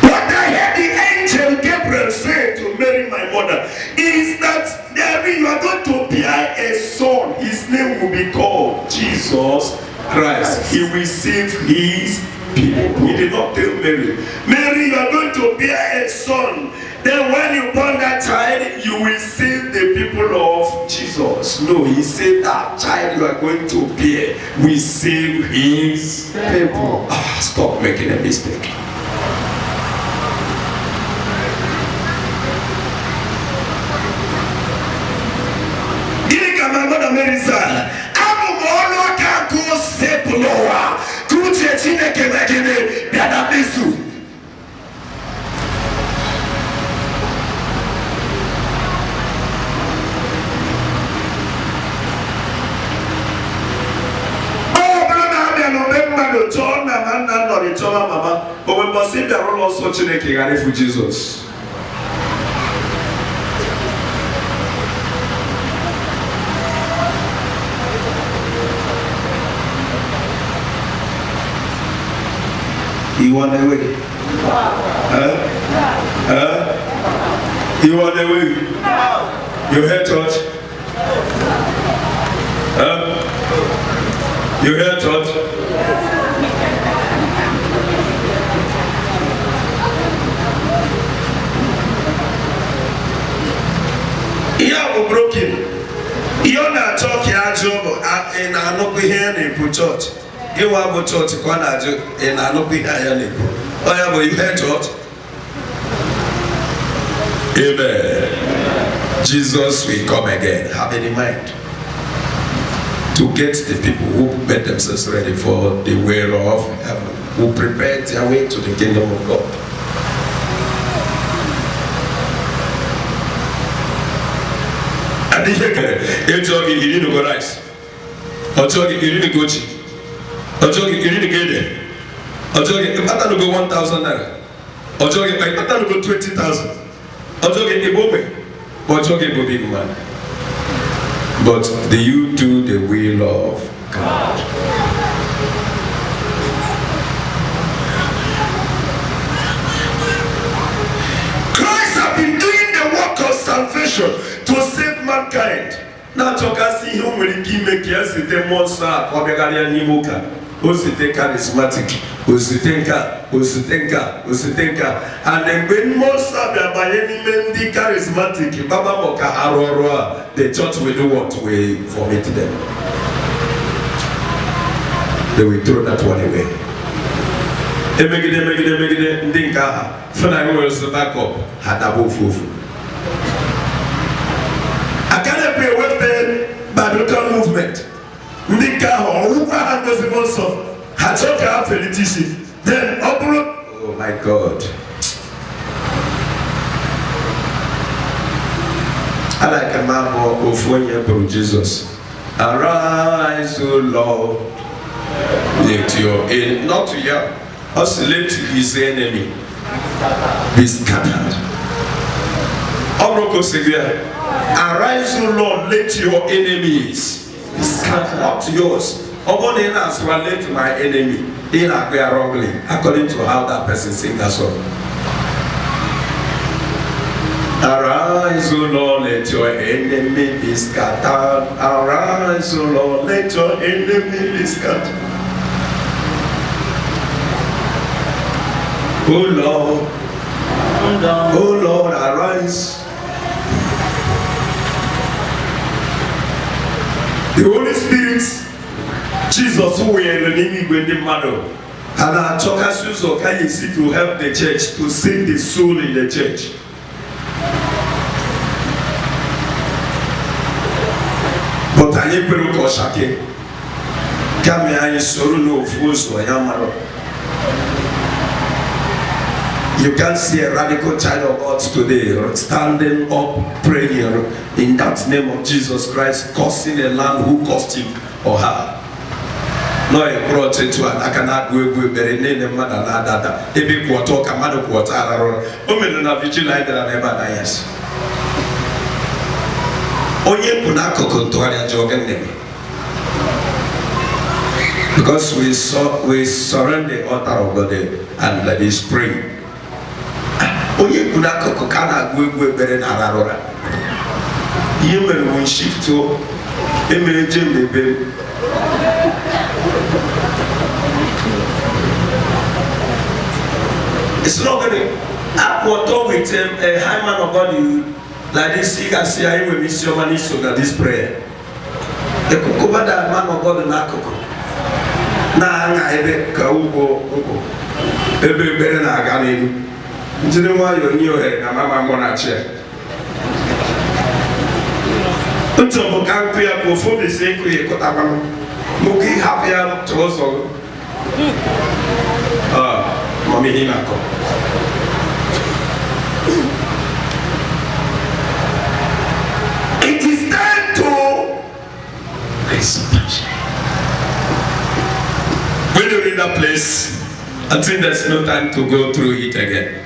What I heard the angel Gabriel say to Mary, my mother, is that you are going to bear a son. His name will be called Jesus Christ. He will save his people. He did not tell Mary, Mary, you are going to bear a son. Then when you born that child, you will save the people of Jesus. No, he said that child you are going to bear will save his people. Stop making a mistake. My mother Mary said, I'm all can go save Loa. Kuche chine kemegene biada bisu. John and not John Mama, but we must see the role also Chineke for Jesus. You on the way? You on the way? You heard church? You heard church? Ihe broken. Ihe na-achọ ka ya jụọ ị na-anụkwu ihe ya na-ekwu chọọchị. Ịwa bụ chọọchị ka ọ na-ajụ ị na-anụkwu ihe ya na-ekwu. Ọ ya bụ ihe chọọchị. Amen. Jesus will come again. Have it in mind. To get the people who made themselves ready for the way of heaven, who prepared their way to the kingdom of God. And if you need to go rice, or you need to go cheap, or you need to get there, or you better to go 1,000 naira, or you better to go 20,000, or you get a but you get a big man. But do you do the will of God? Christ has been doing the work of salvation to save mankind. Now, you can see him when he make yes, the monster, or the Ghanaian who charismatic, and then when monster by any men the charismatic, Baba Moka Aurora, the church will do what we vomit them. They will throw that one away. Emegide, Dinka, Fana was the backup, Hadabu Fufu. I can't pay with the biblical movement. Nika or was the monster. Hachoka Felitici. Then oh my God. I like a man of 1 year from Jesus. Arise, O Lord. Let your enemy, not to you, also let his enemy be scattered. Arise, O Lord, let your enemies be scattered. Not yours. Let my enemy in a wrongly, according to how that person sings that song. Arise, O Lord, let your enemy be scattered. Arise, O Lord, let your enemy be scattered. O Lord, arise. The Holy Spirit, Jesus, who we are learning with the mother, and our churches to help the church to save the soul in the church. But I am very cautious. Come here, I sorrow no fools or yamaro. You can see a radical child of God today standing up praying in that name of Jesus Christ, cursing a land who cursed him or her. No, I brought it to an I cannot go very name the mother nada. A big water, Kamado Quatara, women of vigilante and never dies. Onye Punako Contoria Jogan name. Because we surrender the altar of God and let us pray. Onye Punako Kokana go better than Ararora. You will shift to emerging baby. It's not going to happen with a high man of God like this. You can see I will miss your money so that this prayer. The Kukubada man of God in Akoko. Na ebe Kaubo, Ebe Berena Gani. Do you know why you knew her? Mama Monache. Until Mokankuya before the same way, Kotaman. Mugi happy to also. Mommy Hinako. It is time to raise. When you read that place, I think there's no time to go through it again.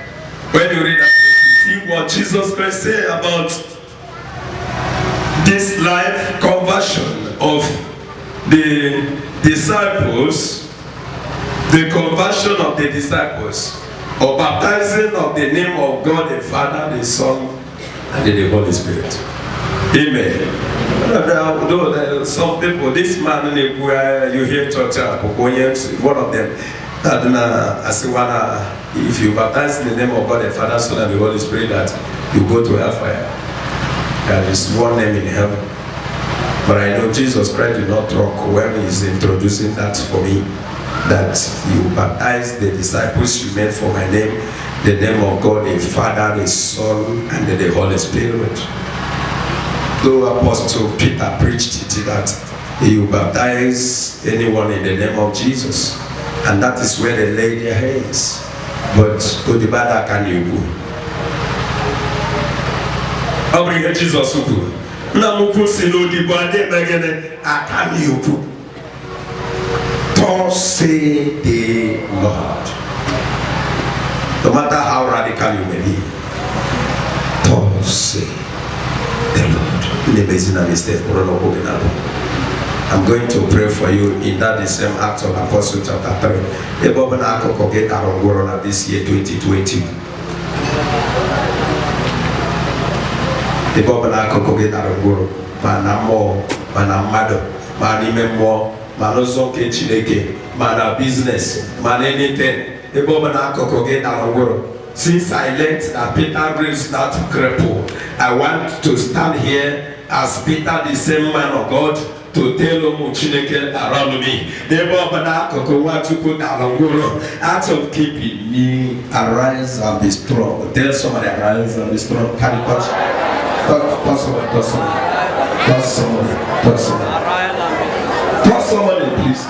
When you read that place, you see what Jesus Christ said about this life conversion of the disciples the conversion of the disciples, or baptizing of the name of God the Father, the Son, and the Holy Spirit. Amen. Some people, this man you hear church, one of them, if you baptize in the name of God the Father, Son, and the Holy Spirit, that you go to hellfire. There is one name in heaven. But I know Jesus Christ did not talk when he's introducing that for me, that you baptize the disciples you made for my name, the name of God the Father, the Son, and the Holy Spirit. Though Apostle Peter preached it, that you baptize anyone in the name of Jesus, and that is where they lay their hands. But to the bad can you go? I'll bring Jesus who go. Namuku silodi bade begene akani uku. Thus say the Lord. No matter how radical you may be, thus say the Lord. I'm going to pray for you in that the same Acts of Apostles chapter 3. This year 2020. The Bible na akoko get arongoro mana mo mana mado mana imemo mana zonke chineke mana business mana anything. The Bible na akoko get arongoro. Since I learned that Peter raised that cripple, I want to stand here as Peter, the same man of God, to tell them chineke around me. The Bible na akoko want to put arongoro out of keeping me. Arise and be strong. Tell somebody, arise and be strong. Can you touch? Touch somebody, please.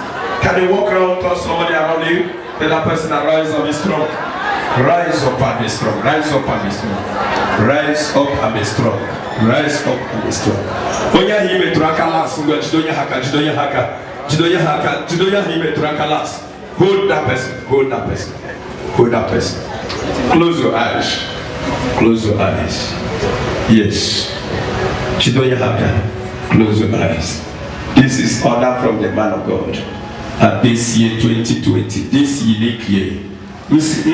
Can you walk around, touch somebody around you? Let that person arise and be strong. Rise up and be strong. Rise up and be strong. Rise up and be strong. Rise up and be strong. Onya hime turakalas. Jidonya haka. Jidonya haka. Jidonya haka. Jidonya hime turakalas. Hold that person. Hold that person. Hold that person. Close your eyes. Close your eyes. Yes. Chidoya Haka, close your eyes. This is order from the man of God. At this year 2020, this unique year. Since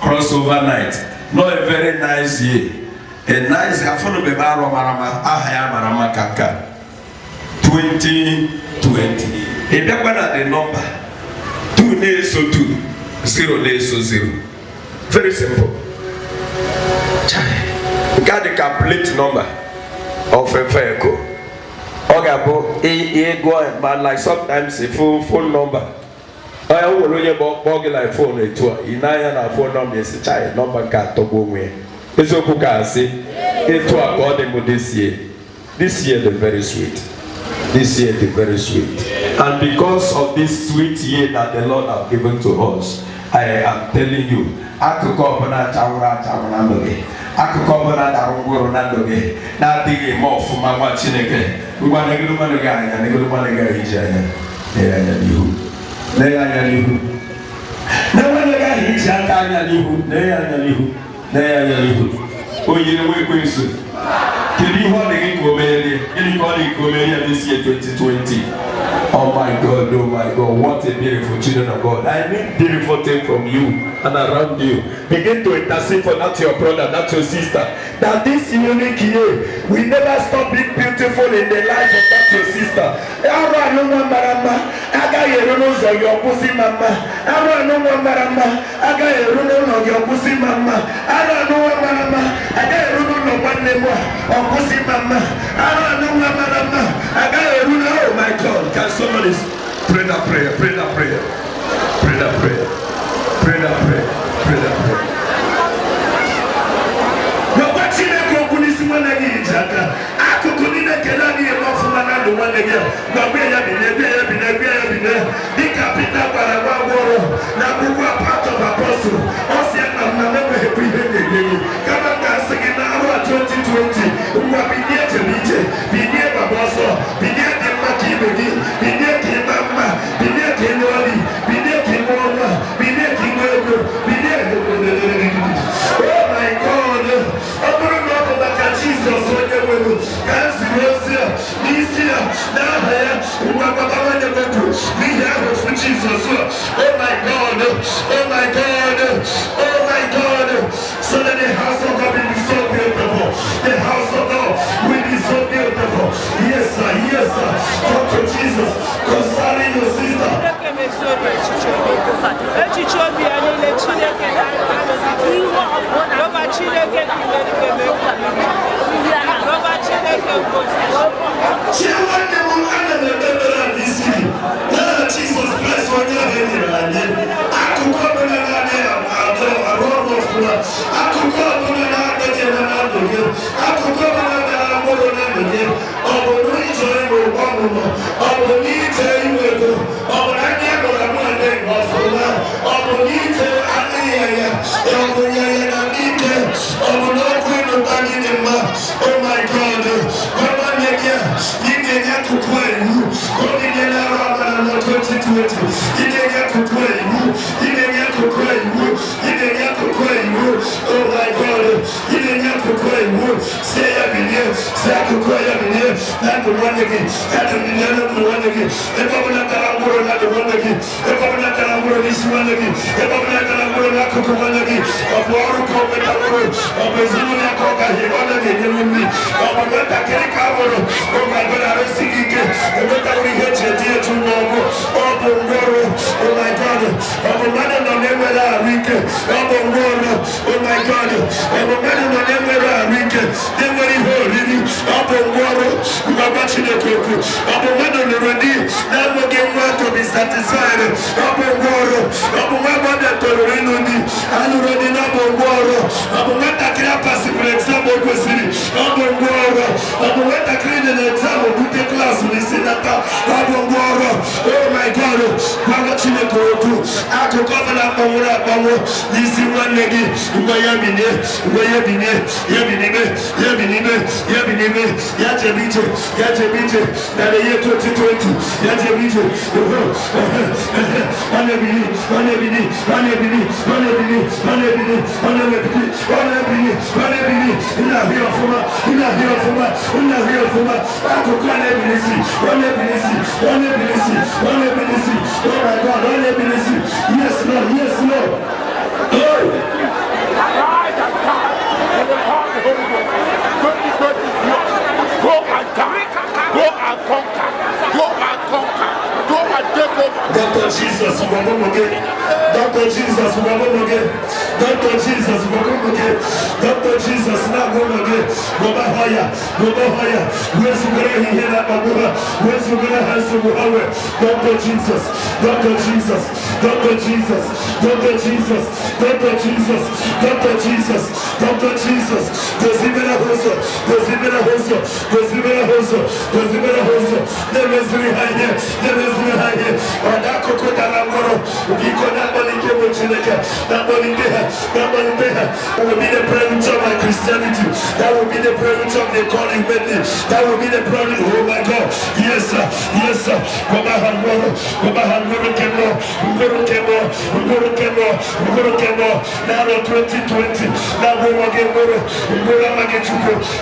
crossover night, not a very nice year. A nice 2020. And that one at the number 2 days so 2, 0 days so 0. Very simple. Got the complete number of a vehicle. Okay, but like sometimes a full phone number. I will bog like phone a tour. In a phone number is a child number got to go away. It's okay, see it to according to this year. This year, the very sweet. This year, the very sweet. And because of this sweet year that the Lord has given to us, I am telling you, I could go up on a akụkọ na darungoro na ndoge na adịghị eme ọfụma nwa Chineke ngwa negoro mmadụ gị anya negoro mmadụ gị iji anya anya n'ihu anya n'ihu na mmadụ gị ahụ iji aka anya n'ihu anya n'ihu anya n'ihu onye nwe ekwensu kedu ihe ọ dịghị ka o merie gịnị ka ọ dịghị ka o merie this year 2020. Oh my God, what a beautiful children of God. I need beautiful things from you and around you. Begin to intercede for that your brother, that your sister. That this unique year, we never stop being beautiful in the life of that your sister. Oh my God, can somebody pray that prayer, pray that prayer, pray that prayer, pray that prayer, pray that prayer. You're watching a coconis one again, Jaka. I could go in a canary of Manado one again. But we have been there. The capital Paraguay, Nabucco, part of Apostle, Ocean, and never apprehended. Come on, singing now 2020. We have been here to meet you. Be near Baboso, be near the Maki, be near King Mama, be near King Wally, be near King Mama, be near King Wogo, be near the. Oh my God! Open up about Jesus, when you will. As you was here, this year, now here, we are going to be here with Jesus. akụkọ ọbụla na-adọje na ndụ gị akụkọ ọbụla na-amụrụ na ndụ gị ọ bụ na ịchọ ịmụ ọmụmụ ọ bụ na ije iwe ego ọ bụ na ndị agụrụ amụ adị ọfụma ọ bụ na ije adịghị ya ọ bụ ya ya na ike ọ bụ na okwu ịnụta gị dị mma oh my god gọva nne gị a ị ga-enye akụkụ iwu ka ọ dị na-arụ ọbara na 2020 ị ga-enye akụkụ iwu ị ga-enye akụkụ iwu ị ga-enye akụkụ iwu oh my god ị ga-enye akụkụ iwu sie ya bilie si akụkụ ya bilie na ndụ nwanne gị ya ndụ bilie na ndụ nwanne gị ebe ọbụla tara mkpụrụ na ndụ nwanne gị ebe ọbụla tara mkpụrụ n'isi nwanne gị ebe ọbụla tara mkpụrụ n'akụkụ nwanne gị ọ bụ ọrụ ka o meta mkpụrụ ọ bụ ezinụlọ ya ka ọ gaghị ọ na-enye nri ọ bụ nwatakịrị ka a mụrụ oh my god arụsighị ike emetawụrụ ihe eji eji eju n'ọgụ ọ bụ ngwaọrụ oh my god ọ bụ mmadụ nọ na-enwere ahụ ike ọ bụ ngwaọrụ oh my god ọ bụ mmadụ nọ na-enwere ahụ ike na-enwere ihe oriri ọ bụ ngwaọrụ ngwagwa chineke okwu ọ bụ mmadụ lụrụ di na-enweghị nwa to be satisfied ọ bụ ngwaọrụ ọ bụ nwa agbọghọ toruru ịnụ di alụrụ di na ọ bụ ngwaọrụ ọ bụ nwatakịrị apasịpụrụ exam o kwesịrị ọ bụ ngwaọrụ ọ bụ nwatakịrị dị na exam bute klaasị n'isi nata ọ bụ ngwaọrụ oh my god gwaga chineke okwu akụkọ ọbụla akpanwụrụ akpanwụ n'isi nwanne gị ngwa ya binie ngwa ya binie ya binibe ya binibe ya binibe ya jebe ije ya jebe ije narị ihe 2020 ya jebe ije ọ na-ebili ọ na-ebili ọ na-ebili ọ na-ebili ọ na-ebili ọ na-ebili ọ na-ebili ọ na-ebili ị na-ahụ ọfụma ị na-ahụ ọfụma ị na-ahụ ọfụma akụkọ a na-ebili si ọ na-ebili si ọ na-ebili si ọ na-ebili si oh my god ọ na-ebili si yes lord yes lord oh go and conquer, go and conquer, go and conquer, go and take over. Dr. Jesus, Dr. Jesus, Dr. Jesus, Dr. Jesus, now go again. Go back higher, where's the way he hit up where's the way has to go away? Dr. Jesus, Dr. Jesus, Dr. Jesus, Dr. Jesus, Dr. Jesus, Dr. Jesus, Dr. Jesus, does he better hustle? Does he better hustle? Does he better hustle? Does he better hustle? There is behind here, there is behind here. Or that cocoa Lamoro, because that money came with Chineke, that money there, that money there. That will be the prelude of my Christianity. That will be the prelude of the calling method. That will be the prelude. Oh my God. Yes, sir. Yes, sir. Now 2020. Now we will get more. We're going to get you.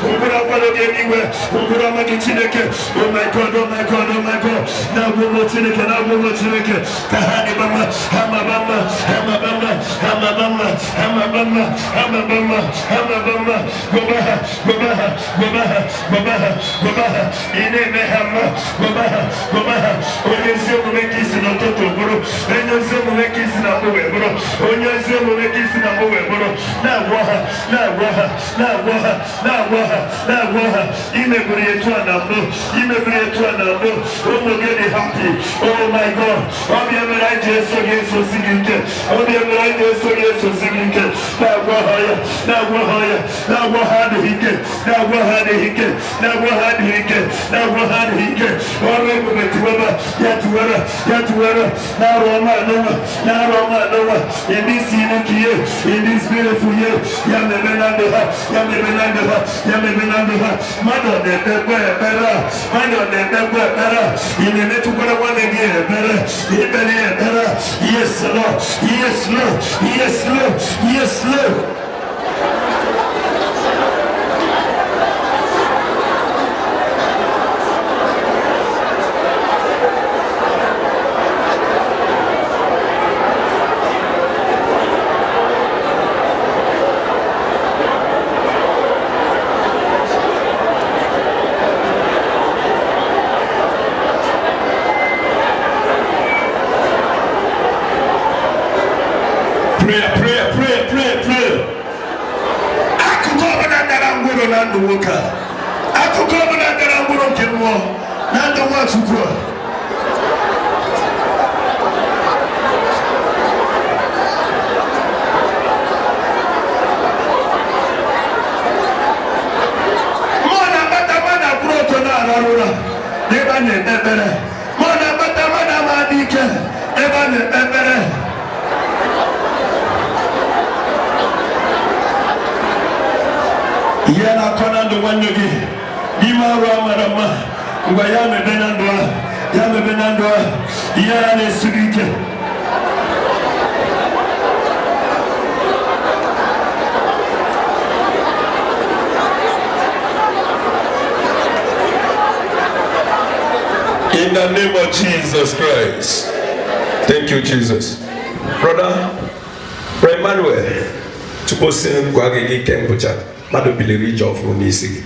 We're going to get anywhere. We're going to get Chineke. Oh my God. Oh my God. Oh my God. Now we will Chineke. Now we will Chineke. Kahani Bama. Hama Bama. Hama Bama. Hama Bama. Hama Bama. Hama Bama. Hama Bama. Gobaha. Gobaha. Gobaha. Gobaha. Gobaha. Ine Mehama. Gobaha. Gobaha. Onyeze mumekisi na toto bro. Onyeze mumekisi na bowe bro. Onyeze mumekisi na bowe bro. Na waha. Na waha. Na waha. Na waha. Na waha. Ime burietu anambo. Ime burietu anambo. Omo geni happy. Oh my God. Obi emera Jesu Yesu sigike. Obi emera Jesu Yesu sigike. Na waha ya. Na waha ya. Na waha de hike. Na waha de hike. Na waha de hike. Na waha de hike. Ore kumetuwa. Yatuwara. Yatuwara. Na Roma Noah. Na Roma Noah. In this year. In this beautiful year. Yamebenandeha. Yamebenandeha. Yamebenandeha. Mado de Degwe Bera. Mado de Degwe Bera. Inemetukwana wanegi Bera. Ibele Bera. Yes Lord. Yes Lord. Yes Lord. Yes Lord. ebanye ebere mana bata mana madike ebanye ebere yana kona ndo wanyogi imaru amarama ngwa ya mebenandwa ya ne sirike In the name of Jesus Christ. Thank you, Jesus. Brother Emmanuel, suppose Gwagigi Kempucha, Mado Billy Job from Nisi.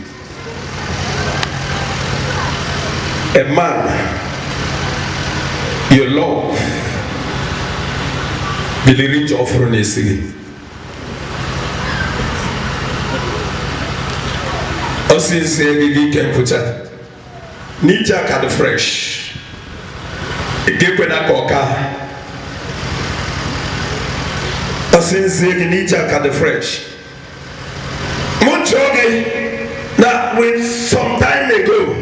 A man you love, Billy Job from Nisi. Osin Gigi Kempucha. Nija ka the fresh. Gekwe na koka. Asinze nija ka the fresh. Munchoge na with some time ago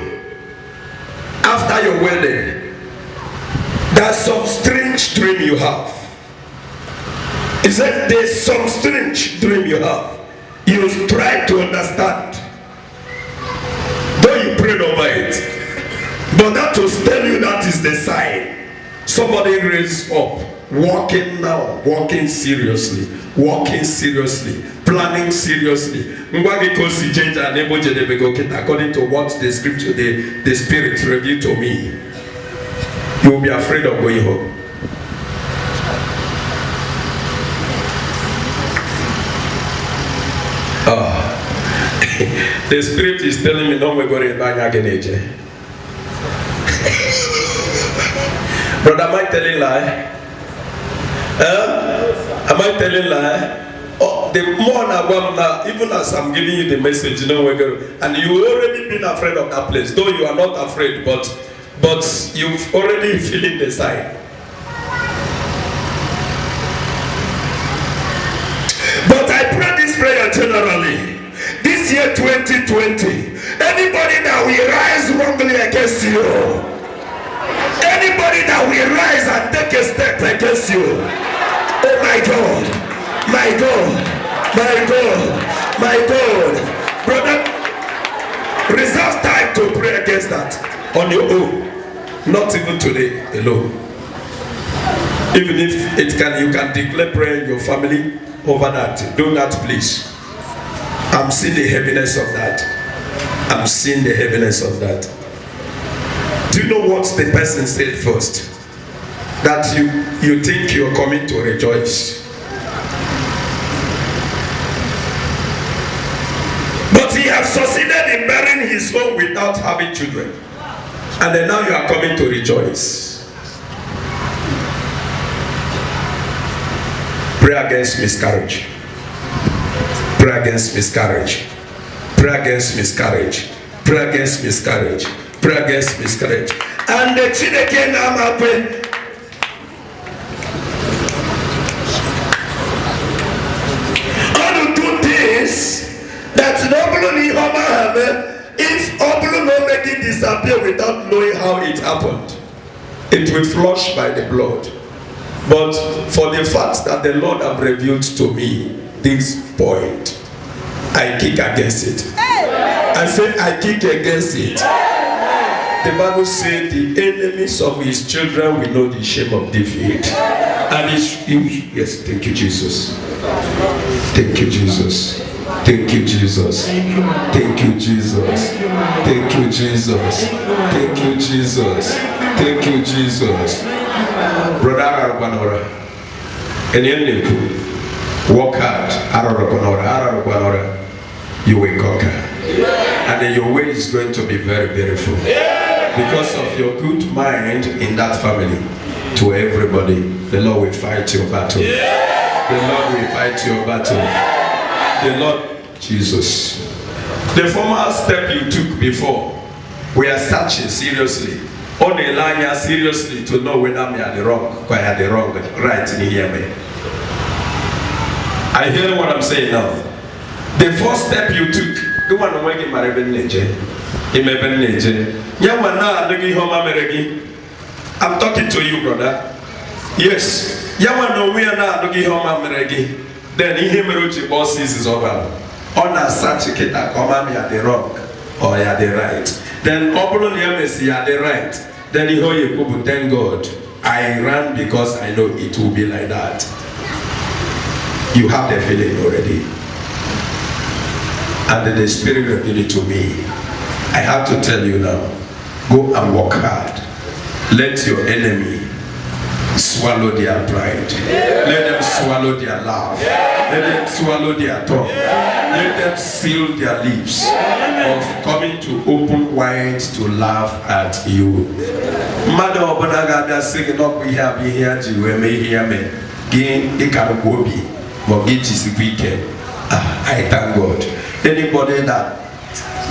after your wedding, there's some strange dream you have. He said there's some strange dream you have. You try to understand. Though you prayed over it. But that will tell you that is the sign. Somebody raised up, walking now, walking seriously, planning seriously. According to what the scripture, the spirit revealed to me, you will be afraid of going home. The spirit is telling me no, we're going to again. Brother, am I telling lie? Am I telling lie? Oh, the more now, even as I'm giving you the message, you know, and you already been afraid of that place. Though you are not afraid, but you've already feeling the sign. But I pray this prayer generally. This year 2020, anybody that will rise wrongly against you, anybody that will rise and take a step against you, oh my God, my God, my God, my God, brother, reserve time to pray against that on your own, not even today alone. Even if it can, you can declare prayer in your family over that. Do that, please. I'm seeing the heaviness of that. I'm seeing the heaviness of that. Do you know what the person said first? That you think you're coming to rejoice. But he has succeeded in bearing his own without having children. And then now you are coming to rejoice. Pray against miscarriage. Pray against miscarriage. Pray against miscarriage. Pray against miscarriage. Pray against miscarriage. And the Chineke Namape. All to do things that nobody have, if Oblu no make it disappear without knowing how it happened, it will flush by the blood. But for the fact that the Lord have revealed to me this point, I kick against it. I said I kick against it. The Bible said the enemies of his children will know the shame of defeat. And yes, thank you, Jesus. Thank you, Jesus. Thank you, Jesus. Thank you, Jesus. Thank you, Jesus. Thank you, Jesus. Thank you, Jesus. Brother Arabanora, and work hard, Arabanora, you will conquer. And then your way is going to be very beautiful. Because of your good mind in that family, to everybody, the Lord will fight your battle. The Lord will fight your battle. The Lord, Jesus. The former step you took before, we are searching seriously. On the line, seriously, to know whether I had the wrong, I had the wrong, right in here. I hear what I'm saying now. The first step you took, the one who went in my imebe na-eje ya nwa na-adịghị ihe ọma mere gị. I'm talking to you, brother. Yes, ya nwa na onwe ya na-adịghị ihe ọma mere gị. Then ihe mere uche boss is ọbara. Ọ na-asachi kịta ka ọma ya dị wrong or ya dị right. Then ọ bụrụ na ya mesi ya dị right. Then ihe o yekwu bụ thank God. I ran because I know it will be like that. You have the feeling already. And the Spirit revealed it to me. I have to tell you now, go and work hard. Let your enemy swallow their pride. Let them swallow their love. Let them swallow their tongue. Let them seal their lips of coming to open wide to laugh at you. Mother Obonaga singing up we have here to hear me. Gain Ikarobi, but it is weekend. I thank God. Anybody that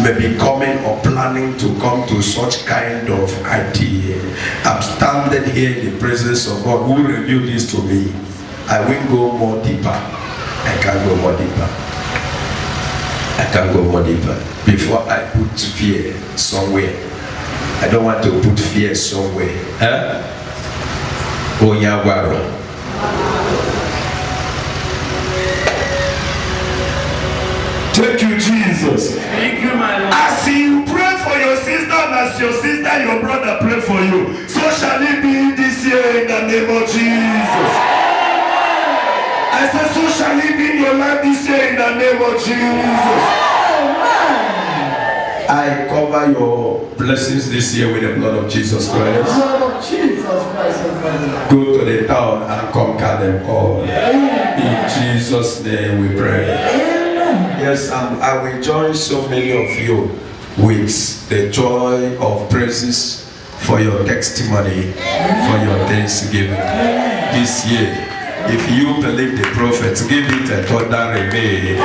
may be coming or planning to come to such kind of idea, I'm standing here in the presence of God who revealed this to me. I will go more deeper. I can go more deeper. I can go more deeper. Before I put fear somewhere, I don't want to put fear somewhere. Onyawaro. Thank you, Jesus. Thank you, my Lord. As you pray for your sister and as your sister, your brother pray for you, so shall it be this year in the name of Jesus. I said, so shall it be in your life this year in the name of Jesus. I cover your blessings this year with the blood of Jesus Christ. Blood of Jesus Christ. Go to the town and conquer them all. In Jesus' name we pray. Yes, and I will join so many of you with the joy of praises for your testimony, for your thanksgiving this year. If you believe the prophet, give it a thunder remain.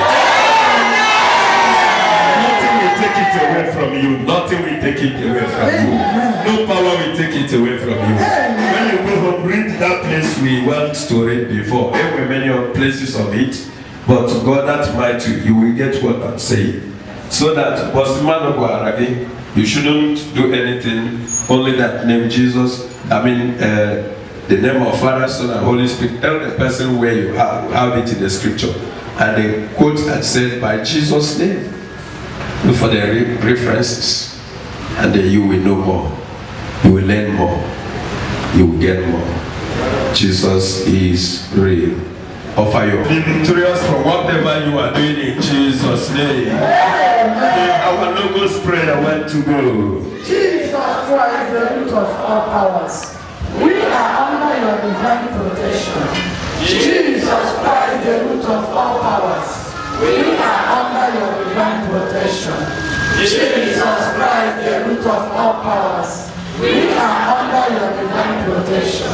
Nothing will take it away from you. Nothing will take it away from you. No power will take it away from you. When you go home, read that place we went to read before. There were many places of it. But God that mighty, you will get what I'm saying. So that you shouldn't do anything, only that name Jesus, the name of Father, Son, and Holy Spirit. Tell the person where you have it in the scripture. And the quote had said, by Jesus' name. Look for the references. And then you will know more. You will learn more. You will get more. Jesus is real. Offer you. Be victorious for whatever you are doing in Jesus' name. Our logos prayer went to go. Jesus Christ, the root of all powers. We are under your divine protection. Jesus Christ, the root of all powers. We are under your divine protection. Jesus Christ, the root of all powers. We are under your divine protection.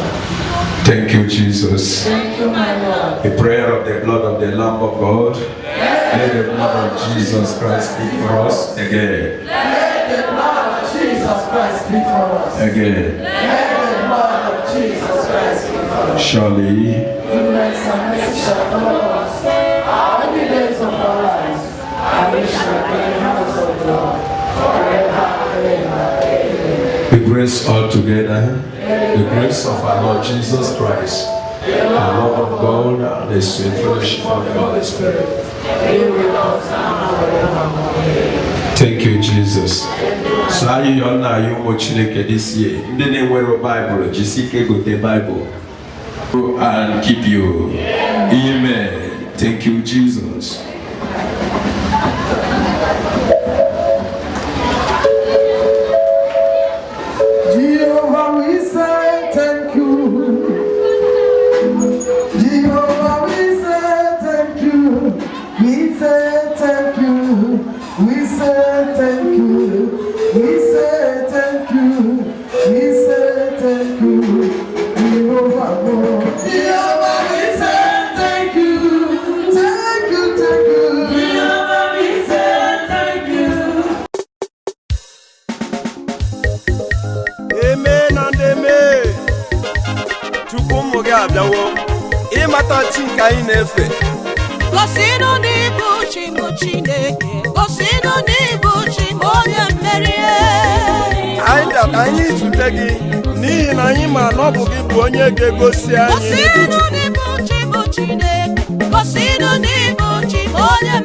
Thank you, Jesus. Thank you, my Lord. The prayer of the blood of the Lamb of God. Let the blood of Jesus Christ speak for us again. Let the blood of Jesus Christ speak for us. Again. Let the blood of Jesus Christ speak for us. Surely. Goodness and mercy shall follow us all the days of our lives, and we shall be in the house of God forever and ever. Amen. The grace all together, the grace of our Lord Jesus Christ, the love of God, and the sweet fellowship of the Holy Spirit. Thank you, Jesus. So are you now? You watching this year? In the name of the Bible, just go the Bible and keep you. Amen. Thank you, Jesus. Jehovah, we say thank you. Jehovah, we say thank you. We say thank you. We say thank you. We say thank you. We say thank you. Jehovah, Jehovah, we say thank you. Thank you, thank you. Jehovah, we say thank you. Amen and amen. Chukwu gị abịawo ịmata chi nke anyị na-efe. Gosinu n'ibu chi bụ Chineke, gosinu n'ibu chi bụ onye mmeri. na-eche gị n'ihi na anyị ma na ọ bụ gị bụ onye ga-egosi anyị Gosinụ n'ịbụ chi bụ Chineke, gosinụ n'ịbụ chi onye